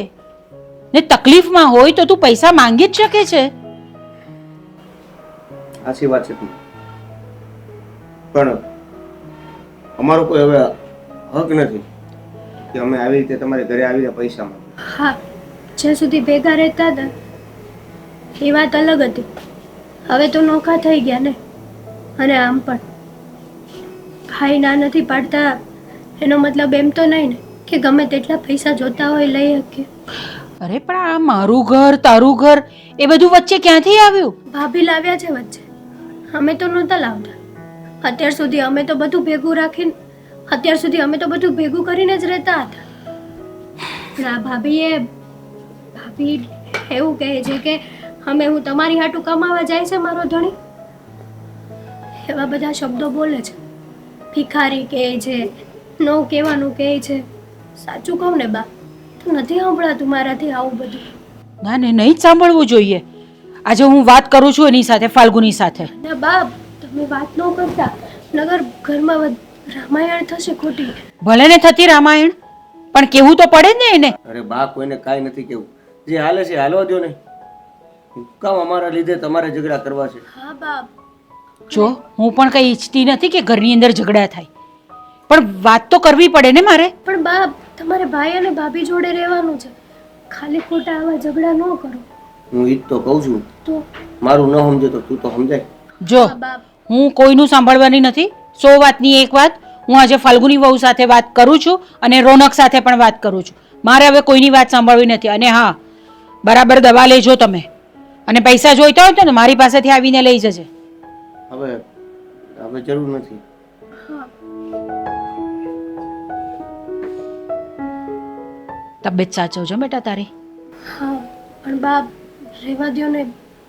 ને, તકલીફમાં હોય તો તું પૈસા માંગી જ શકે છે. સાચી વાત છે તું, પણ અમારો કોઈ હવે હક નથી કે અમે આવી રીતે તમારે ઘરે આવીને પૈસા માંગીએ. હા, જ્યાં સુધી ભેગા રહેતા હતા એ વાત અલગ હતી. હવે તો નોખા થઈ ગયા ને. અને આમ પણ ભાઈ ના નથી પાડતા એનો મતલબ એમ તો નહીં ને કે ગમે તેટલા પૈસા જોતા હોય લઈ શકીએ. અરે પણ આ મારું ઘર તારું ઘર એ બધું વચ્ચે ક્યાંથી આવ્યું? ભાભી લાવ્યા છે વચ્ચે, અમે તો નહોતા લાવતા. અત્યાર સુધી અમે તો બધું ભેગું રાખીને, અત્યાર સુધી અમે તો બધું ભેગું કરીને જ રહેતા હતા. પણ આ ભાભી એવું કહે છે કે હું તમારી હાટું કમાવા જાય છે મારો ધણી, એવા બધા શબ્દો બોલે છે. ભિખારી કહે છે, નો કહેવાનું કહે છે. સાચું કહું ને બા, તો નથી સાંભળાતું મારાથી આવું બધું. ના ને, નહીં જ સાંભળવું જોઈએ. આજે હું વાત કરું છું એની સાથે, ફાલ્ગુની સાથે. ના બા, તમે વાત ન કરતા, નગર ઘરમાં રામાયણ થશે ખોટી. ભલે ને થતી રામાયણ, પણ કેવું તો પડે ને એને. અરે બા, કોઈને કાંઈ નથી કેવું. જે હાલે છે હાલવા દો ને. કામ અમારા લીધે તમારે ઝઘડા કરવા છે? હા બા, જો હું પણ કઈ ઈચ્છતી નથી કે ઘરની અંદર ઝઘડા થાય, પણ વાત તો કરવી પડે ને મારે. પણ બા, તમારે ભાઈ અને ભાભી જોડે રહેવાનું છે, ખાલી ખોટા આવા ઝઘડા ન કરો. હું ઈ જ તો કહું છું. તો મારું ન સમજે તો તું તો સમજાય. જો બાપ હું કોઈનું સાંભળવાની નથી. 100 વાતની એક વાત. હું આજે ફાલ્ગુની વહુ સાથે વાત કરું છું અને રોનક સાથે પણ વાત કરું છું. મારે હવે કોઈની વાત સાંભળવી નથી. અને હા, બરાબર દવા લેજો તમે. અને પૈસા જોઈતા હોય તો ને મારી પાસેથી આવીને લઈ જજે. હવે હવે જરૂર નથી. તબિયત સાચવજો બેટા તારી. હા પણ બાપ રહેવા દ્યો ને,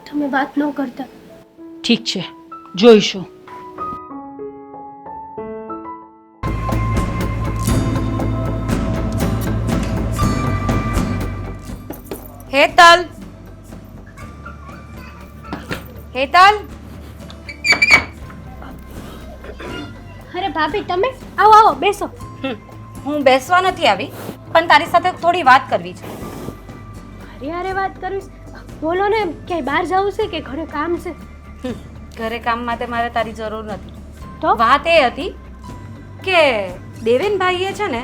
તમે વાત ન કરતા. ઠીક છે, જોઈશું. હેતલ, હેતલ, અરે ભાભી તમે આવો આવો બેસો. હું બેસવા નથી આવી, પણ તારી સાથે થોડી વાત કરવી છે. અરે અરે વાત કરીશ, બોલો ને. ક્યાંય બહાર જવું છે કે ઘરે કામ છે? ઘરે કામ માટે મારે તારી જરૂર નથી. તો વાત એ હતી કે દેવેનભાઈએ છે ને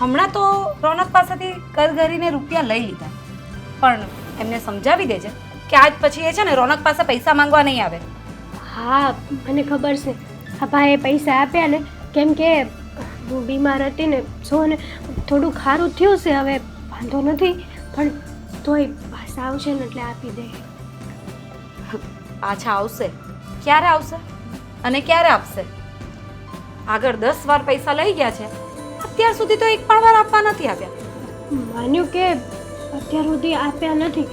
હમણાં તો રોનક પાસેથી કરગરીને રૂપિયા લઈ લીધા, પણ એમને સમજાવી દેજે કે આજ પછી એ છે ને રોનક પાસે પૈસા માંગવા નહીં આવે. હા મને ખબર છે. આ ભાઈએ પૈસા આપ્યા ને કેમ કે હું બીમાર હતી ને, જો ને થોડું ખારું થયું છે. હવે વાંધો નથી, પણ તોય પાછા આવશે ને એટલે આપી દે. પાછા આવશે? ક્યારે આવશે અને ક્યારે આપશે? આગળ 10 વાર પૈસા લઈ ગયા છે, અત્યાર સુધી તો એક પણ વાર આપવા નથી આવ્યા. માન્યું કે અત્યાર સુધી આપ્યા નથી.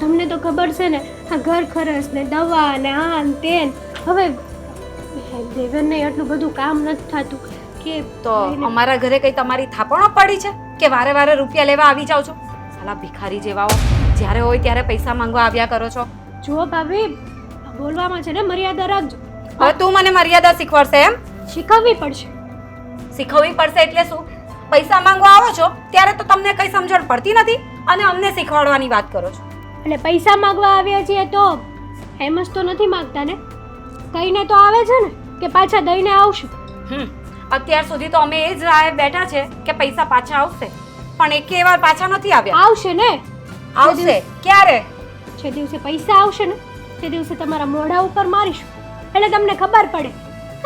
તમને તો ખબર છે ને, આ ઘર ખર્ચ ને દવા ને આ ને તે ને. હવે દેવેનને એટલું બધું કામ નથી થતું કે તો અમારા ઘરે કઈ તમારી થાપણો પડી છે કે વારે વારે રૂપિયા લેવા આવી જાવ છો? સાલા ભિખારી જેવાઓ, જ્યારે હોય ત્યારે પૈસા માંગવા આવ્યા કરો છો. જો ભાભી, બોલવામાં છે ને મર્યાદા રાખજો. હવે તું મને મર્યાદા શીખવાડશે એમ? શીખવવી પડશે. શીખવવી પડશે એટલે શું? પૈસા માંગવા આવો છો ત્યારે તો તમને કઈ સમજણ પડતી નથી અને અમને શીખવાડવાની વાત કરો છો. એટલે પૈસા માંગવા આવ્યા છીએ તો એમ જ તો નથી માંગતા ને, કહીને તો આવે છે ને કે પાછા દઈને આવશું. અત્યાર સુધી તો અમે એ જ રાહે બેઠા છે કે પૈસા પાછા આવશે, પણ એકે વાર પાછા નથી આવ્યા. આવશે ને. આવશે ક્યારે? જે દિવસે પૈસા આવશે ને તે દિવસે તમારા મોઢા ઉપર મારીશું, એટલે તમને ખબર પડે.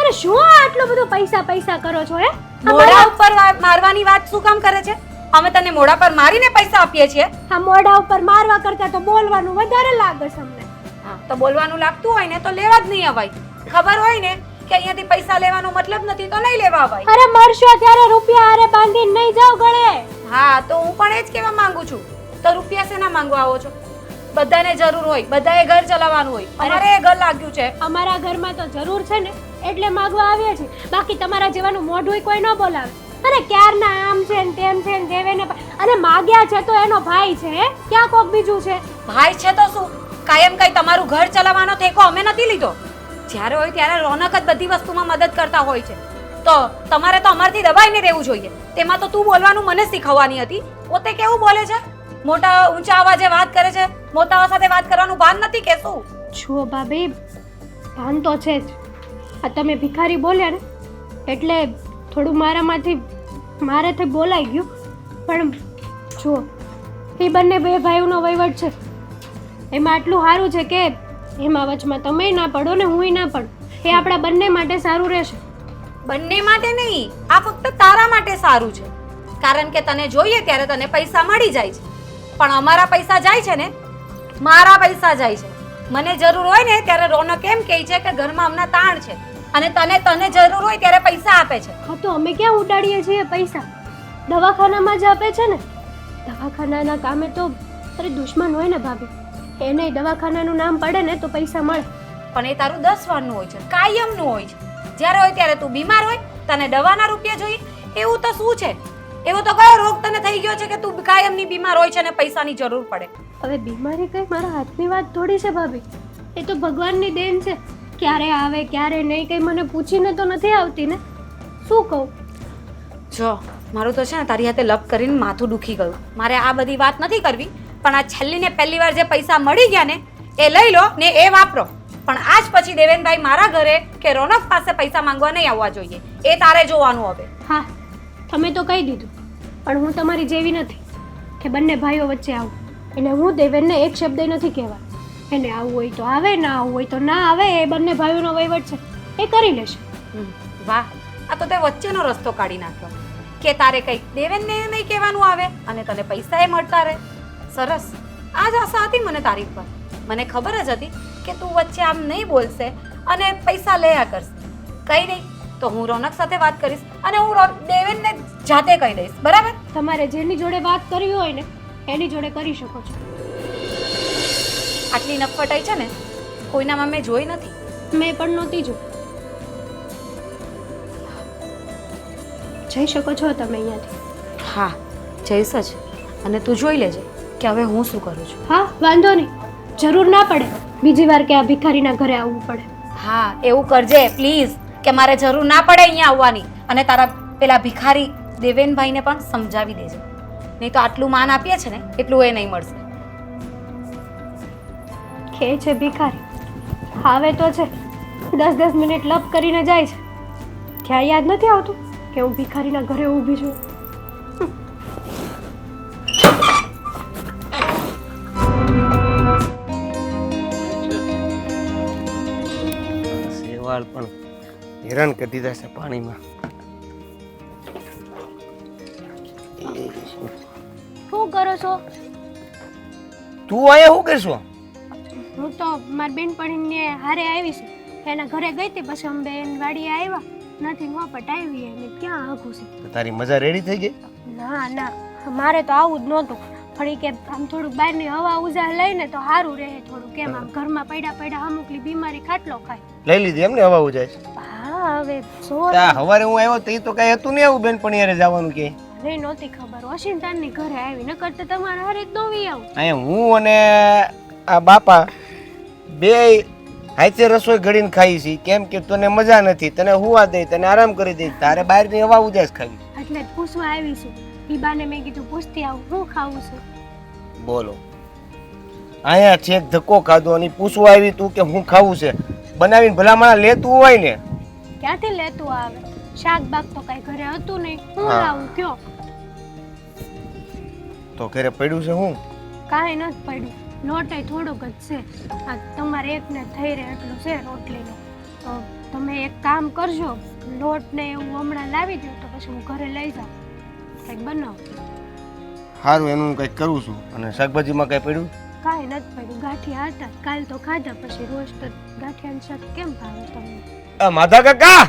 અરે શું આટલું બધું પૈસા પૈસા કરો છો? હે, મોઢા ઉપર મારવાની વાત શું કામ કરે છે? અમે તને મોઢા પર મારીને પૈસા આપીએ છીએ. આ મોઢા ઉપર મારવા કરતા તો બોલવાનું વધારે લાગે છે અમને. હા, તો બોલવાનું લાગતું હોય ને તો લેવા જ નહીં અવાય. ખબર હોય ને કે અહીંયાથી પૈસા લેવાનો મતલબ નથી તો નહીં લેવા અવાય. અરે મરશો ત્યારે રૂપિયા હારે બાંધીને નહીં જાવ ગળે. હા, તો હું પણ એ જ કહેવા માંગુ છું. તો રૂપિયા શેના માંગવા આવો છો? બધાને જરૂર હોય, બધાએ ઘર ચલાવવાનું હોય. અમારે એ ઘર લાગ્યું છે. અમારા ઘરમાં તો જરૂર છે ને એટલે માંગવા આવ્યા છે. બાકી તમારા જેવાનું મોઢું કોઈ ન બોલાવે. અરે ક્યારના આમ છે ને તેમ છે ને દેવેને અને માગ્યા છે તો એનો ભાઈ છે, હે? ક્યાં કોક બીજું છે? ભાઈ છે તો શું? કાયમ કઈ તમારું ઘર ચલાવવાનો ઠેકો અમે નથી લીધો. જ્યારે હોય ત્યારે રોનક જ બધી વસ્તુમાં મદદ કરતા હોય છે, તો તમારે તો અમારથી દબાઈને રહેવું જોઈએ. તેમાં તો તું બોલવાનું મને શીખવવાની હતી. પોતે કેવું બોલે છે? મોટા ઊંચા અવાજે વાત કરે છે. મોટાઓ સાથે વાત કરવાનું ભાન નથી કે શું? જુઓ ભાભી, ભાન તો છે જ. આ તમે ભિખારી બોલ્યા ને એટલે થોડું મારાથી બોલાઈ ગયું. પણ જુઓ, એ બંને બે ભાઈઓનો વહીવટ છે. એમાં આટલું સારું છે કે એમાં વચમાં તમે ના પડો ને હું ના પડું. એ આપણા બંને માટે સારું રહેશે. બંને માટે નહીં, આ ફક્ત તારા માટે સારું છે. કારણ કે તને જોઈએ ત્યારે તને પૈસા મળી જાય છે, પણ અમારા પૈસા જાય છે ને, મારા પૈસા જાય છે. મને જરૂર હોય ને ત્યારે રોનક એમ કહે છે કે ઘરમાં હમણાં તાણ છે, અને તને જરૂર હોય ત્યારે પૈસા આપે છે. હા, તો અમે ક્યાં ઉડાડીએ છીએ પૈસા? દવાખાનામાં જ આપે છે ને. દવાખાનાના કામે તો અરે દુશ્મન હોય ને ભાભી, એને દવાખાનાનું નામ પડે ને તો પૈસા મળે. પણ એ તારું 10 વારનું હોય છે, કાયમનું હોય છે. જ્યારે હોય ત્યારે તું બીમાર હોય, તને દવાના રૂપિયા જોઈએ. એવું તો શું છે? એવો તો કયો રોગ તને થઈ ગયો છે કે તું કાયમની બીમાર હોય છે અને પૈસાની જરૂર પડે? હવે બીમારી કઈ મારા હાથની વાત થોડી છે ભાભી. એ તો ભગવાનની દેન છે. ક્યારે આવે ક્યારે નહીં કઈ મને પૂછીને તો નથી આવતી ને. શું કહું? જો મારું તો છે ને તારી હાથે લપ કરીને માથું દુખી ગયું. મારે આ બધી વાત નથી કરવી, પણ આ છેલ્લી ને પહેલી વાર જે પૈસા મળી ગયા ને એ લઈ લો ને એ વાપરો. પણ આજ પછી દેવેનભાઈ મારા ઘરે કે રોનક પાસે પૈસા માંગવા નહીં આવવા જોઈએ. એ તારે જોવાનું હવે. હા, તમે તો કહી દીધું, પણ હું તમારી જેવી નથી કે બંને ભાઈઓ વચ્ચે આવું. એટલે હું દેવેનને એક શબ્દ નથી કહેવા. એને આવવું હોય તો આવે, ના આવવું હોય તો ના આવે. એ બંને ભાઈઓનો વહીવટ છે, એ કરી લેશે. વાહ, આ તો તે વચ્ચેનો રસ્તો કાઢી નાખ્યો કે તારે કંઈક દેવેનને નહીં કહેવાનું આવે અને તને પૈસા એ મળતા રહે. સરસ, આ જ આશા હતી મને તારી પર. મને ખબર જ હતી કે તું વચ્ચે આમ નહીં બોલશે અને પૈસા લયા કરશે. કંઈ નહીં, તો હું રોનક સાથે વાત કરીશ અને હું દેવેનને જાતે કહી દઈશ, બરાબર? તમારે જેની જોડે વાત કરવી હોય ને એની જોડે કરી શકો છો. આટલી નફટાઈ છે ને કોઈનામાં મેં જોઈ નથી. મેં પણ નહોતી જો. જઈ શકો છો તમે અહીંયાથી. હા, જઈશ જ. અને તું જોઈ લેજે કે હવે હું શું કરું છું. હા, વાંધો નહીં. જરૂર ના પડે બીજી વાર કે આ ભિખારીના ઘરે આવવું પડે. હા, એવું કરજે પ્લીઝ, કે મારે જરૂર ના પડે અહીંયા આવવાની. અને તારા પેલા ભિખારી દેવેનભાઈને પણ સમજાવી દેજે, નહીં તો આટલું માન આપીએ છે ને એટલું એ નહીં મળશે. કે છે ભિખારી, આવે તો છે 10-10 મિનિટ લપ કરીને જાય છે. ક્યાં યાદ નથી આવતું કે હું ભિખારીના ઘરે ઊભી છું? સેવાળ પણ હેરાન કરી દીધા છે પાણીમાં. શું કરો છો? તું અહીંયા શું કરશો? હું તો મારી બેનપણીને હારે આવી છું. એના ઘરે ગઈ હતી, પછી અમે બેન વાડીએ આવ્યા નથી મોપટ આવી. એને ક્યાં આઘું છે? તો તારી મજા રેડી થઈ ગઈ? ના ના, મારે તો આવું જ નહોતું. પણ ઈ કે આમ થોડુંક બહારની હવા ઉજા લઈને તો સારું રહે થોડું. કેમ આમ ઘરમાં પડ્યા પડ્યા અમુકલી બીમારી ખાટલો ખાય. લઈ લીધી એમને હવા ઉજાય? હા, હવે જો હવારે હું આવ્યો તો એ તો કઈ હતું નહીં આવું બેનપણી હારે જવાનું કે? નહીં, નહોતી ખબર. ઓશિંતાની ઘરે આવી, નકર તો તમારા હારે જ નોવી આવું. અહીંયા હું અને આ બાપા બે હાથે રસોઈ ઘડીને ખાઈ છી. કેમ કે તને મજા નથી, તને હુવા દે, તને આરામ કરી દે, તારે બહારની હવા ઉજાસ ખાવી. એટલે જ પૂછવા આવીશું. ઈ બાને મેં કીધું પૂછતી આવું હું ખાવું છું. બોલો, અહીંયા છેક ધક્કો ખાધો અને પૂછવા આવી તું કે હું ખાવું છે? બનાવીને ભલામણા લેતું હોય ને. ક્યાંથી લેતું આવે? શાક બાક તો કઈ ઘરે હતું નહીં. હું હા. લાવું કયો? તો ઘરે પડ્યું છે હું? કાંઈ નથી પડ્યું. લોટ થોડોક જ છે. આ તમારે એકને થઈ રહે એટલું છે રોટલીનો. તો તમે એક કામ કરજો, લોટ ને એવું હમણાં લાવી દો તો પછી હું ઘરે લઈ જાઉં, કંઈક બનાવું. સારું, એનું હું કંઈક કરું છું. અને શાકભાજીમાં કંઈ પડ્યું? કાંઈ નથી પડ્યું. ગાંઠિયા હતા કાલ તો ખાધા, પછી રોજ તો ગાંઠિયાનું શાક કેમ ભાવે તમને? આ માધા કાકા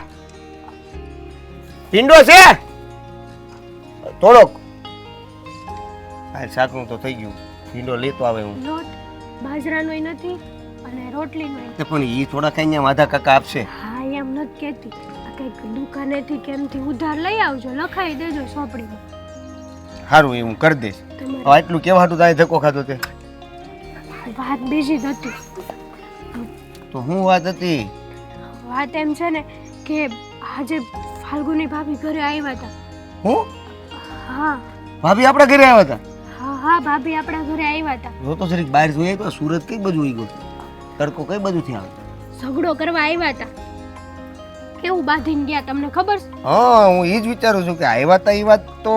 પીંડો છે થોડોક? આ શાકનું તો થઈ ગયું, પીંડો લેતો આવે હું. લોટ બાજરાનોય નથી અને રોટલીનોય. તે પણ એ થોડા કઈ અહીંયા માધા કાકા આપશે? હા, એમ નથી કહેતી. આ કંઈક દુકાનેથી કેમથી ઉધાર લઈ આવજો, લખાઈ દેજો સોપડીમાં. સારું, એ હું કરી દઈશ. તમારે હવે આટલું કેવા હાટું તારે ધક્કો ખાધો તે? વાત બીજી જ હતી. તો હું વાત હતી? વાત એમ છે ને કે આજે ફાલ્ગુની ભાભી ઘરે આવ્યા હતા. હું? હા ભાભી આપણા ઘરે આવ્યા હતા? હા હા, ભાભી આપણા ઘરે આવ્યા હતા. જો તો જરીક બહાર જોઈએ તો સુરત કઈ બાજુ આવી ગયો? તડકો કઈ બાજુથી આવે? ઝઘડો કરવા આવ્યા હતા. કેવું બાંધીને ગયા તમને ખબર છે? હા, હું એ જ વિચારું છું કે આવ્યા હતા એ વાત તો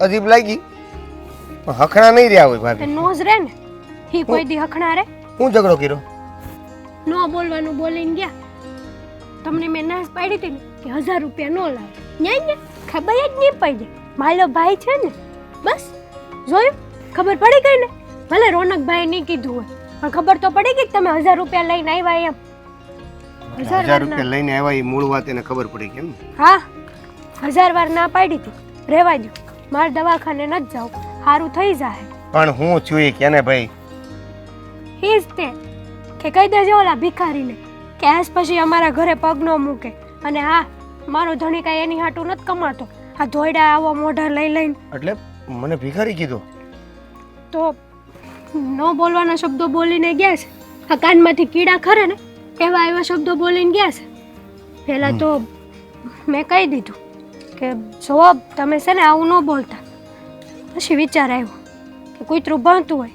અજીબ લાગી. પણ હખણા નહીં રહ્યા હોય તે ભાભી. નોઝ રે ને ઈ કોઈ દી હખણા રે? હું ઝઘડો કર્યો? નો બોલવાનું બોલીને ગયા. તમને મેં નાશ પાડી હતી ને કે 1000 રૂપિયા નો લાવે. ન્યા ન્યા ખબર જ નહીં પડી. મારો ભાઈ છે ને, બસ જોયું, ખબર પડી ગઈ ને. ભલે રોનકભાઈ નહીં કીધું હોય પણ ખબર તો પડી ગઈ કે તમે 1000 રૂપિયા લઈને આવ્યા એમ. 1000 રૂપિયા લઈને આવ્યા એ મૂળ વાત એને ખબર પડી કેમ? હા, 1000 વાર ના પાડી હતી. રહેવા દો, મારે દવાખાને નથી જાવ, સારું થઈ જાય. પણ હું છું એ કેને ભાઈ? ઈ જ તે કે કહી દેજો ઓલા ભિખારીને કે આજ પછી અમારા ઘરે પગ ન મૂકે. અને હા, મારો ધણી કાંઈ એની હાટું નથી કમાતો. આ ધોયડા આવો મોઢા લઈ લઈને. એટલે મને ભિખારી કીધો? તો ન બોલવાના શબ્દો બોલીને ગયા છે. આ કાનમાંથી કીડા ખરે ને એવા એવા શબ્દો બોલીને ગયા છે. પહેલાં તો મેં કહી દીધું કે જો તમે છે ને આવું ન બોલતા. પછી વિચાર આવ્યો કે કૂતરું ભણતું હોય.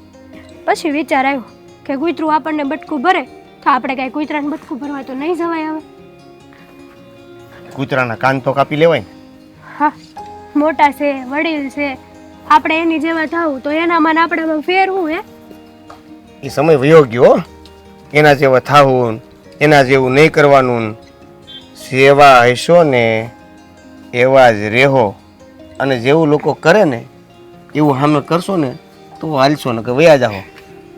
પછી વિચાર આવ્યો કે કૂતરું આપણને બટકું ભરે તો આપણે કાંઈ કૂતરાને બટકું ભરવા તો નહીં જવાય. હવે કૂતરાના કાન તો કાપી લેવાય ને? હા, મોટા છે, વડીલ છે, આપણે એની જેવા થાવું તો એનામાં ને આપણામાં ફેર હું હે? એ સમય વયો ગયો હો. એના જેવા થાવું એના જેવું નહીં કરવાનું. સેવા હશો ને એવા જ રહેવો, અને જેવું લોકો કરે ને એવું સામે કરશો ને તો હાલશો ને કે વયા જાઓ.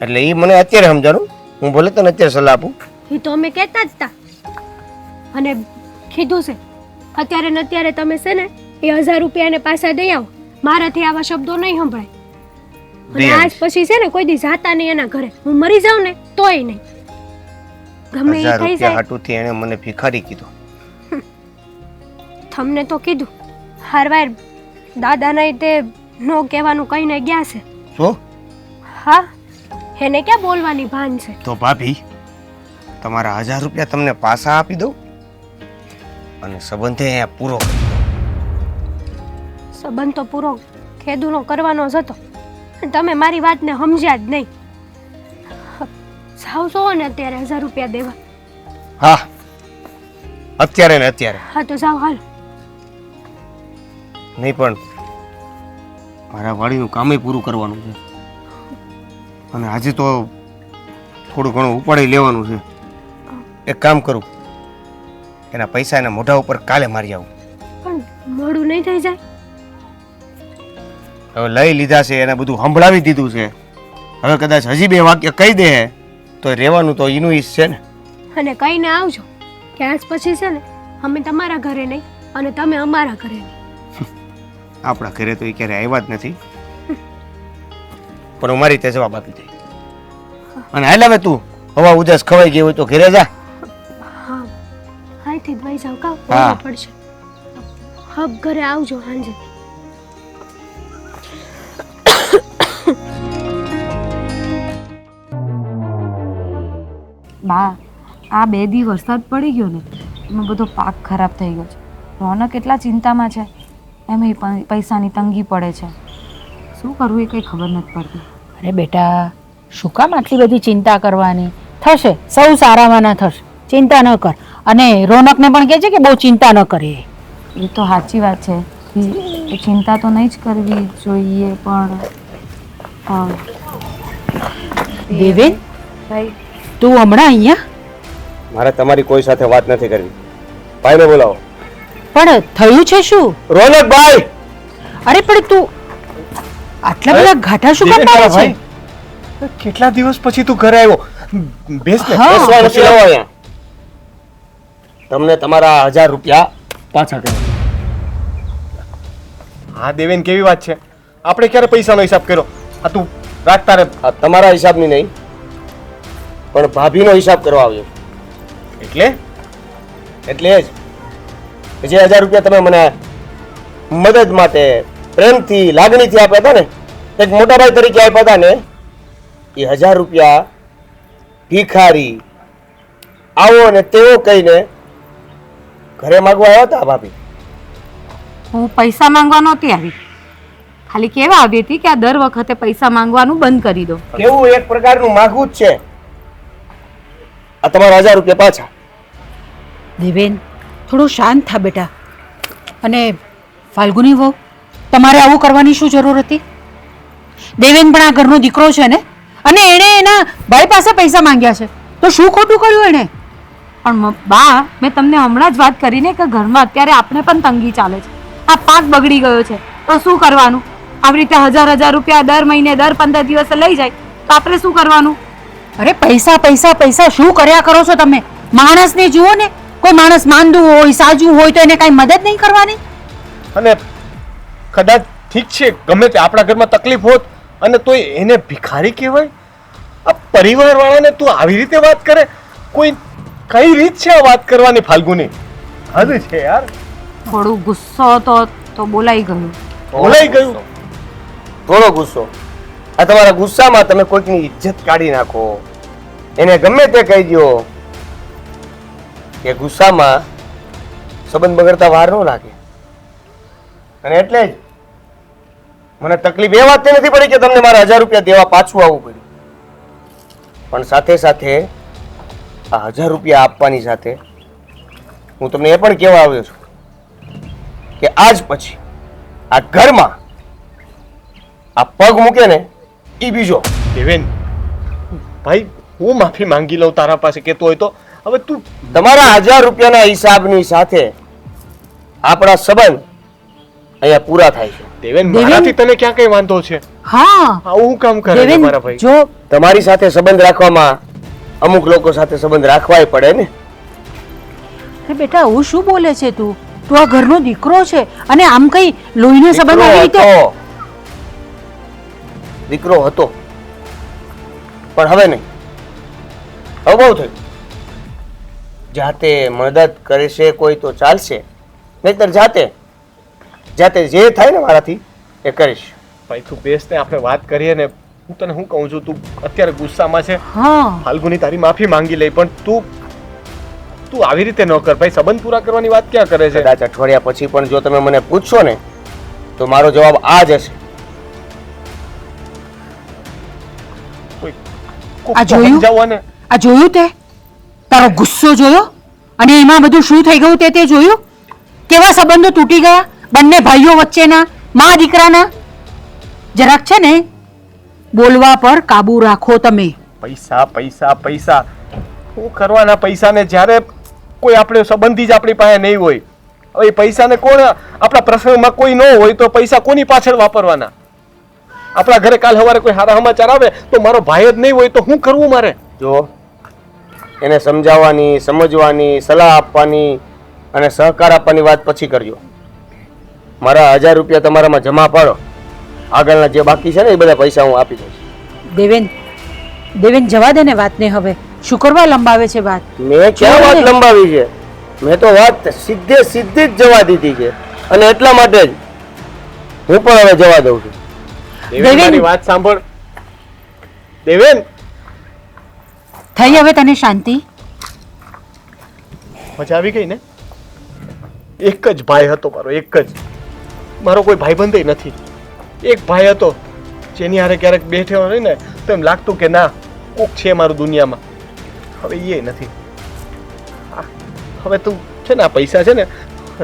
એટલે એ મને અત્યારે સમજાણું. હું ભલે તને અત્યારે સલાહ આપું. એ તો અમે કહેતા જ હતા અને કીધું છે અત્યારે ને અત્યારે તમે છે ને એ 1000 રૂપિયાને પાછા દઈ આવો. મારાથી આવા શબ્દો નહીં સંભળાય. અને દઈ આજ આવીશ. પછી છે ને કોઈ દી જાતા નહીં એના ઘરે. હું મરી જાઉં ને તોય નહીં. ગમે એ 1000 થઈ રૂપિયા જાય. હાટુથી એણે મને ભિખારી કીધો. તમને તો કીધું હારવાર દાદાને તે નો કહેવાનું કહીને ગયા છે. શું? હા, એને ક્યાં બોલવાની ભાન છે? તો ભાભી તમારા 1000 રૂપિયા તમને પાછા આપી દઉં અને સંબંધે અહીંયા પૂરો કરી દઉં. સંબંધ તો પૂરો ખેદુનો કરવાનો જ હતો. તમે મારી વાતને સમજ્યા જ નહીં. જાવ છો ને અત્યારે 1000 રૂપિયા દેવા? હા, અત્યારે ને અત્યારે. હા તો જાઓ હાલ. નહીં પણ મારા વાડીનું કામે પૂરું કરવાનું છે, અને આજે તો થોડું ઘણું ઉપાડી લેવાનું છે. એક કામ કરું, એના પૈસા એના મોઢા ઉપર કાલે મારી આવું. પણ મોડું નહીં થઈ જાય? હવે લઈ લીધા છે, એને બધું સંભળાવી દીધું છે. હવે કદાચ હજી 2 વાક્ય કહી દે તો રહેવાનું તો એનું ઈશ છે ને. અને કહીને આવજો કે આજ પછી છે ને અમે તમારા ઘરે નહીં અને તમે અમારા ઘરે નહીં. આપણા ઘરે તો એ ક્યારે આવ્યા જ નથી, પણ હું મારી રીતે જવાબ આપી દઈ. અને હાલ હવે તું હવા ઉજાસ ખવાઈ ગઈ હોય તો ઘરે જા. હા, અહીંથી જ વહી જાવ કા હા. ઓલું પડશે. હબ ઘરે આવજો સાંજે. બા, આ 2 દી વરસાદ પડી ગયો ને એમાં બધો પાક ખરાબ થઈ ગયો છે. રોનક કેટલા ચિંતામાં છે, એમાં પૈસાની તંગી પડે છે. શું કરવું એ કંઈ ખબર નથી પડતી. અરે બેટા, શું કામ આટલી બધી ચિંતા કરવાની? થશે, સૌ સારામાં ના થશે, ચિંતા ન કર. અને રોનકને પણ કહે છે કે બહુ ચિંતા ન કરે. એ તો સાચી વાત છે એ ચિંતા તો નહીં જ કરવી જોઈએ, પણ દેવેન, ભાઈ તું હમણાં અહીંયા? મારે તમારી કોઈ સાથે વાત નથી કરવી. ભાઈને બોલાવો. પણ થયું છે શું? રોનકભાઈ! અરે પણ તું આટલા બધા ઘાટા શું કામ પાડે છે? કેટલા દિવસ પછી તું ઘરે આવ્યો? બેસ ને. હા. બેસવા નથી લાવો અહીંયા. તમને તમારા 1000 રૂપિયા પાછા કરો. હા દેવેન, કેવી વાત છે? આપણે ક્યારે પૈસાનો હિસાબ કર્યો? આ તું રાખ તારે. આ તમારા હિસાબની નહીં, પણ ભાભીનો હિસાબ કરવા આવ્યો. એટલે એટલે જ કે જે 1000 રૂપિયા તમે મને મદદ માટે પ્રેમથી લાગણીથી આપ્યા હતા ને, એક મોટા ભાઈ તરીકે આપ્યા હતા ને, એ 1000 રૂપિયા ભિખારી આવો ને તેવો કહીને ઘરે માંગવા આવ્યા હતા ભાભી. હું પૈસા માંગવા નહોતી આવી, ખાલી કહેવા આવી હતી કે આ દર વખતે પૈસા માંગવાનું બંધ કરી દો. કેવું એક પ્રકારનું માગવું જ છે. આ તમારા 1000 રૂપિયા પાછા. દેવેન, થોડું શાંત થા બેટા. અને ફાલ્ગુની વહુ, તમારે આવું કરવાની શું જરૂર હતી? દેવેન પણ આ ઘરનો દીકરો છે ને, અને એણે એના ભાઈ પાસે પૈસા માંગ્યા છે, તો શું ખોટું કર્યું એણે? પણ બા, મેં તમને હમણાં જ વાત કરીને કે ઘરમાં અત્યારે આપણે પણ તંગી ચાલે છે. આ પાક બગડી ગયો છે તો શું કરવાનું? આવી રીતે 1000 રૂપિયા દર મહિને દર 15 દિવસે લઈ જાય તો આપણે શું કરવાનું? અરે પૈસા પૈસા પૈસા શું કર્યા કરો છો તમે? માણસને જુઓ ને, કોઈ માણસ માંદું હોય સાજું હોય તો એને કાંઈ મદદ નહીં કરવાની? અને કદાચ ઠીક છે, ગમે તે આપણા ઘરમાં તકલીફ હોત અને તોય એને ભિખારી કહેવાય? આ પરિવારવાળાને તું આવી રીતે વાત કરે? કોઈ કઈ રીત છે આ વાત કરવાની ફાલ્ગુની? હદ છે યાર. થોડું ગુસ્સો હતો તો બોલાઈ ગયું. બોલાઈ ગયું. થોડો ગુસ્સો. આ તમારા ગુસ્સામાં તમે કોઈકની ઇજ્જત કાઢી નાખો, એને ગમે તે કહી દો કે ગુસ્સામાં સંબંધ બગડતા વાર ન લાગે. અને એટલે જ મને તકલીફ એ વાતની નથી પડી કે તમને મારા 1000 રૂપિયા દેવા પાછું આવવું પડ્યું, પણ સાથે સાથે આ 1000 રૂપિયા આપવાની સાથે હું તમને એ પણ કહેવા આવ્યો છું કે આજ પછી આ ઘરમાં આ પગ મૂકે ને એ બીજો. દેવેન ભાઈ હું માફી માંગી લઉં તારા પાસે કહેતો હોય તો. હવે તું તમારા 1000 રૂપિયાના હિસાબની સાથે આપણા સંબંધ અહીંયા પૂરા થાય છે. દેવેન મારાથી તને ક્યાં કઈ વાંધો છે? હા આવું કામ કરે છે દેવેન મારા ભાઈ. જો તમારી સાથે સંબંધ રાખવામાં અમુક લોકો સાથે સંબંધ રાખવાય પડે ને. અરે બેટા હું શું બોલે છે તું તું આ ઘરનો દીકરો છે અને આમ કઈ લોહીનો સંબંધ આવી રીતે હતો. દીકરો હતો પણ હવે નહીં. હવે બહુ થયું. જાતે મદદ કરે છે કોઈ તો ચાલશે, નહીતર જાતે જે થાય ને મારાથી એ કરીશ. ભાઈ તું બેસ ને આપણે વાત કરીએ ને. હું તને શું કહું છું, તું અત્યારે ગુસ્સામાં છે. હા ફાલ્ગુની તારી માફી માંગી લઈ, પણ તું આવી રીતે ન કર ભાઈ. સંબંધ પૂરા કરવાની વાત ક્યાં કરે છે? કદાચ અઠવાડિયા પછી પણ જો તમે મને પૂછશો ને તો મારો જવાબ આ જ હશે. કોક આ તો જોયું? સમજાવો ને. આ જોયું તે તારો ગુસ્સો જોયો અને એમાં બધું શું થઈ ગયું તે જોયું? કેવા સંબંધો તૂટી ગયા બંને ભાઈઓ વચ્ચેના, મા દીકરાના. જરાક છે ને બોલવા પર કાબુ રાખો તમે. પૈસા પૈસા પૈસા શું કરવાના પૈસાને? જ્યારે કોઈ આપણે સંબંધી જ આપણી પાસે નહીં હોય. હવે એ પૈસાને કોણ આપણા પ્રસંગમાં કોઈ ન હોય તો પૈસા કોની પાછળ વાપરવાના? આપણા ઘરે કાલ સવારે કોઈ સારા સમાચાર આવે તો મારો ભાઈ જ નહીં હોય તો શું કરવું મારે? જો એને સમજાવવાની, સમજવાની, સલાહ આપવાની અને સહકાર આપવાની વાત પછી કરજો. મારા 1000 રૂપિયા તમારામાં જમા પાડો. આગળના જે બાકી છે ને એ બધા પૈસા હું આપી દઈશ. દેવેન જવા દે ને વાતને. હવે શું કરવા લંબાવે છે વાત? મેં ક્યાં વાત લંબાવી છે? મેં તો વાત સીધે સીધી જ જવા દીધી છે અને એટલા માટે જ હું પણ હવે જવા દઉં છું. દેવેન મારી વાત સાંભળ. દેવેન થઈ હવે તને શાંતિ? મજા આવી ગઈ ને? એક જ ભાઈ હતો મારો, એક જ. મારો કોઈ ભાઈબંધ નથી. એક ભાઈ હતો જેની હારે ક્યારેક બેઠો હોય ને તો એમ લાગતું કે ના કોક છે મારું દુનિયામાં. હવે એ નથી. હવે તું છે ને આ પૈસા છે ને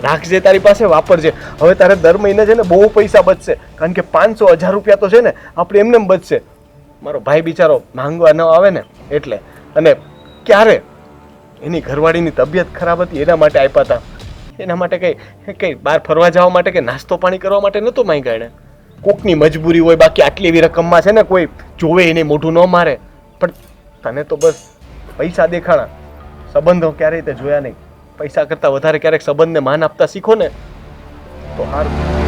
રાખજે તારી પાસે, વાપરજે. હવે તારે દર મહિને છે ને બહુ પૈસા બચશે, કારણ કે 500-1000 રૂપિયા તો છે ને આપણે એમને એમ બચશે. મારો ભાઈ બિચારો માંગવા ન આવે ને એટલે. અને ક્યારે એની ઘરવાળીની તબિયત ખરાબ હતી એના માટે આપ્યા હતા. એના માટે કઈ બહાર ફરવા જવા માટે કે નાસ્તો પાણી કરવા માટે નહોતો માંગ્યા એને. કોકની મજબૂરી હોય, બાકી આટલી એવી રકમમાં છે ને કોઈ જોવે એને મોઢું ન મારે. પણ તને તો બસ પૈસા દેખાણા, સંબંધો ક્યારેય તે જોયા નહીં. પૈસા કરતાં વધારે ક્યારેક સંબંધને માન આપતા શીખો ને તો સારું.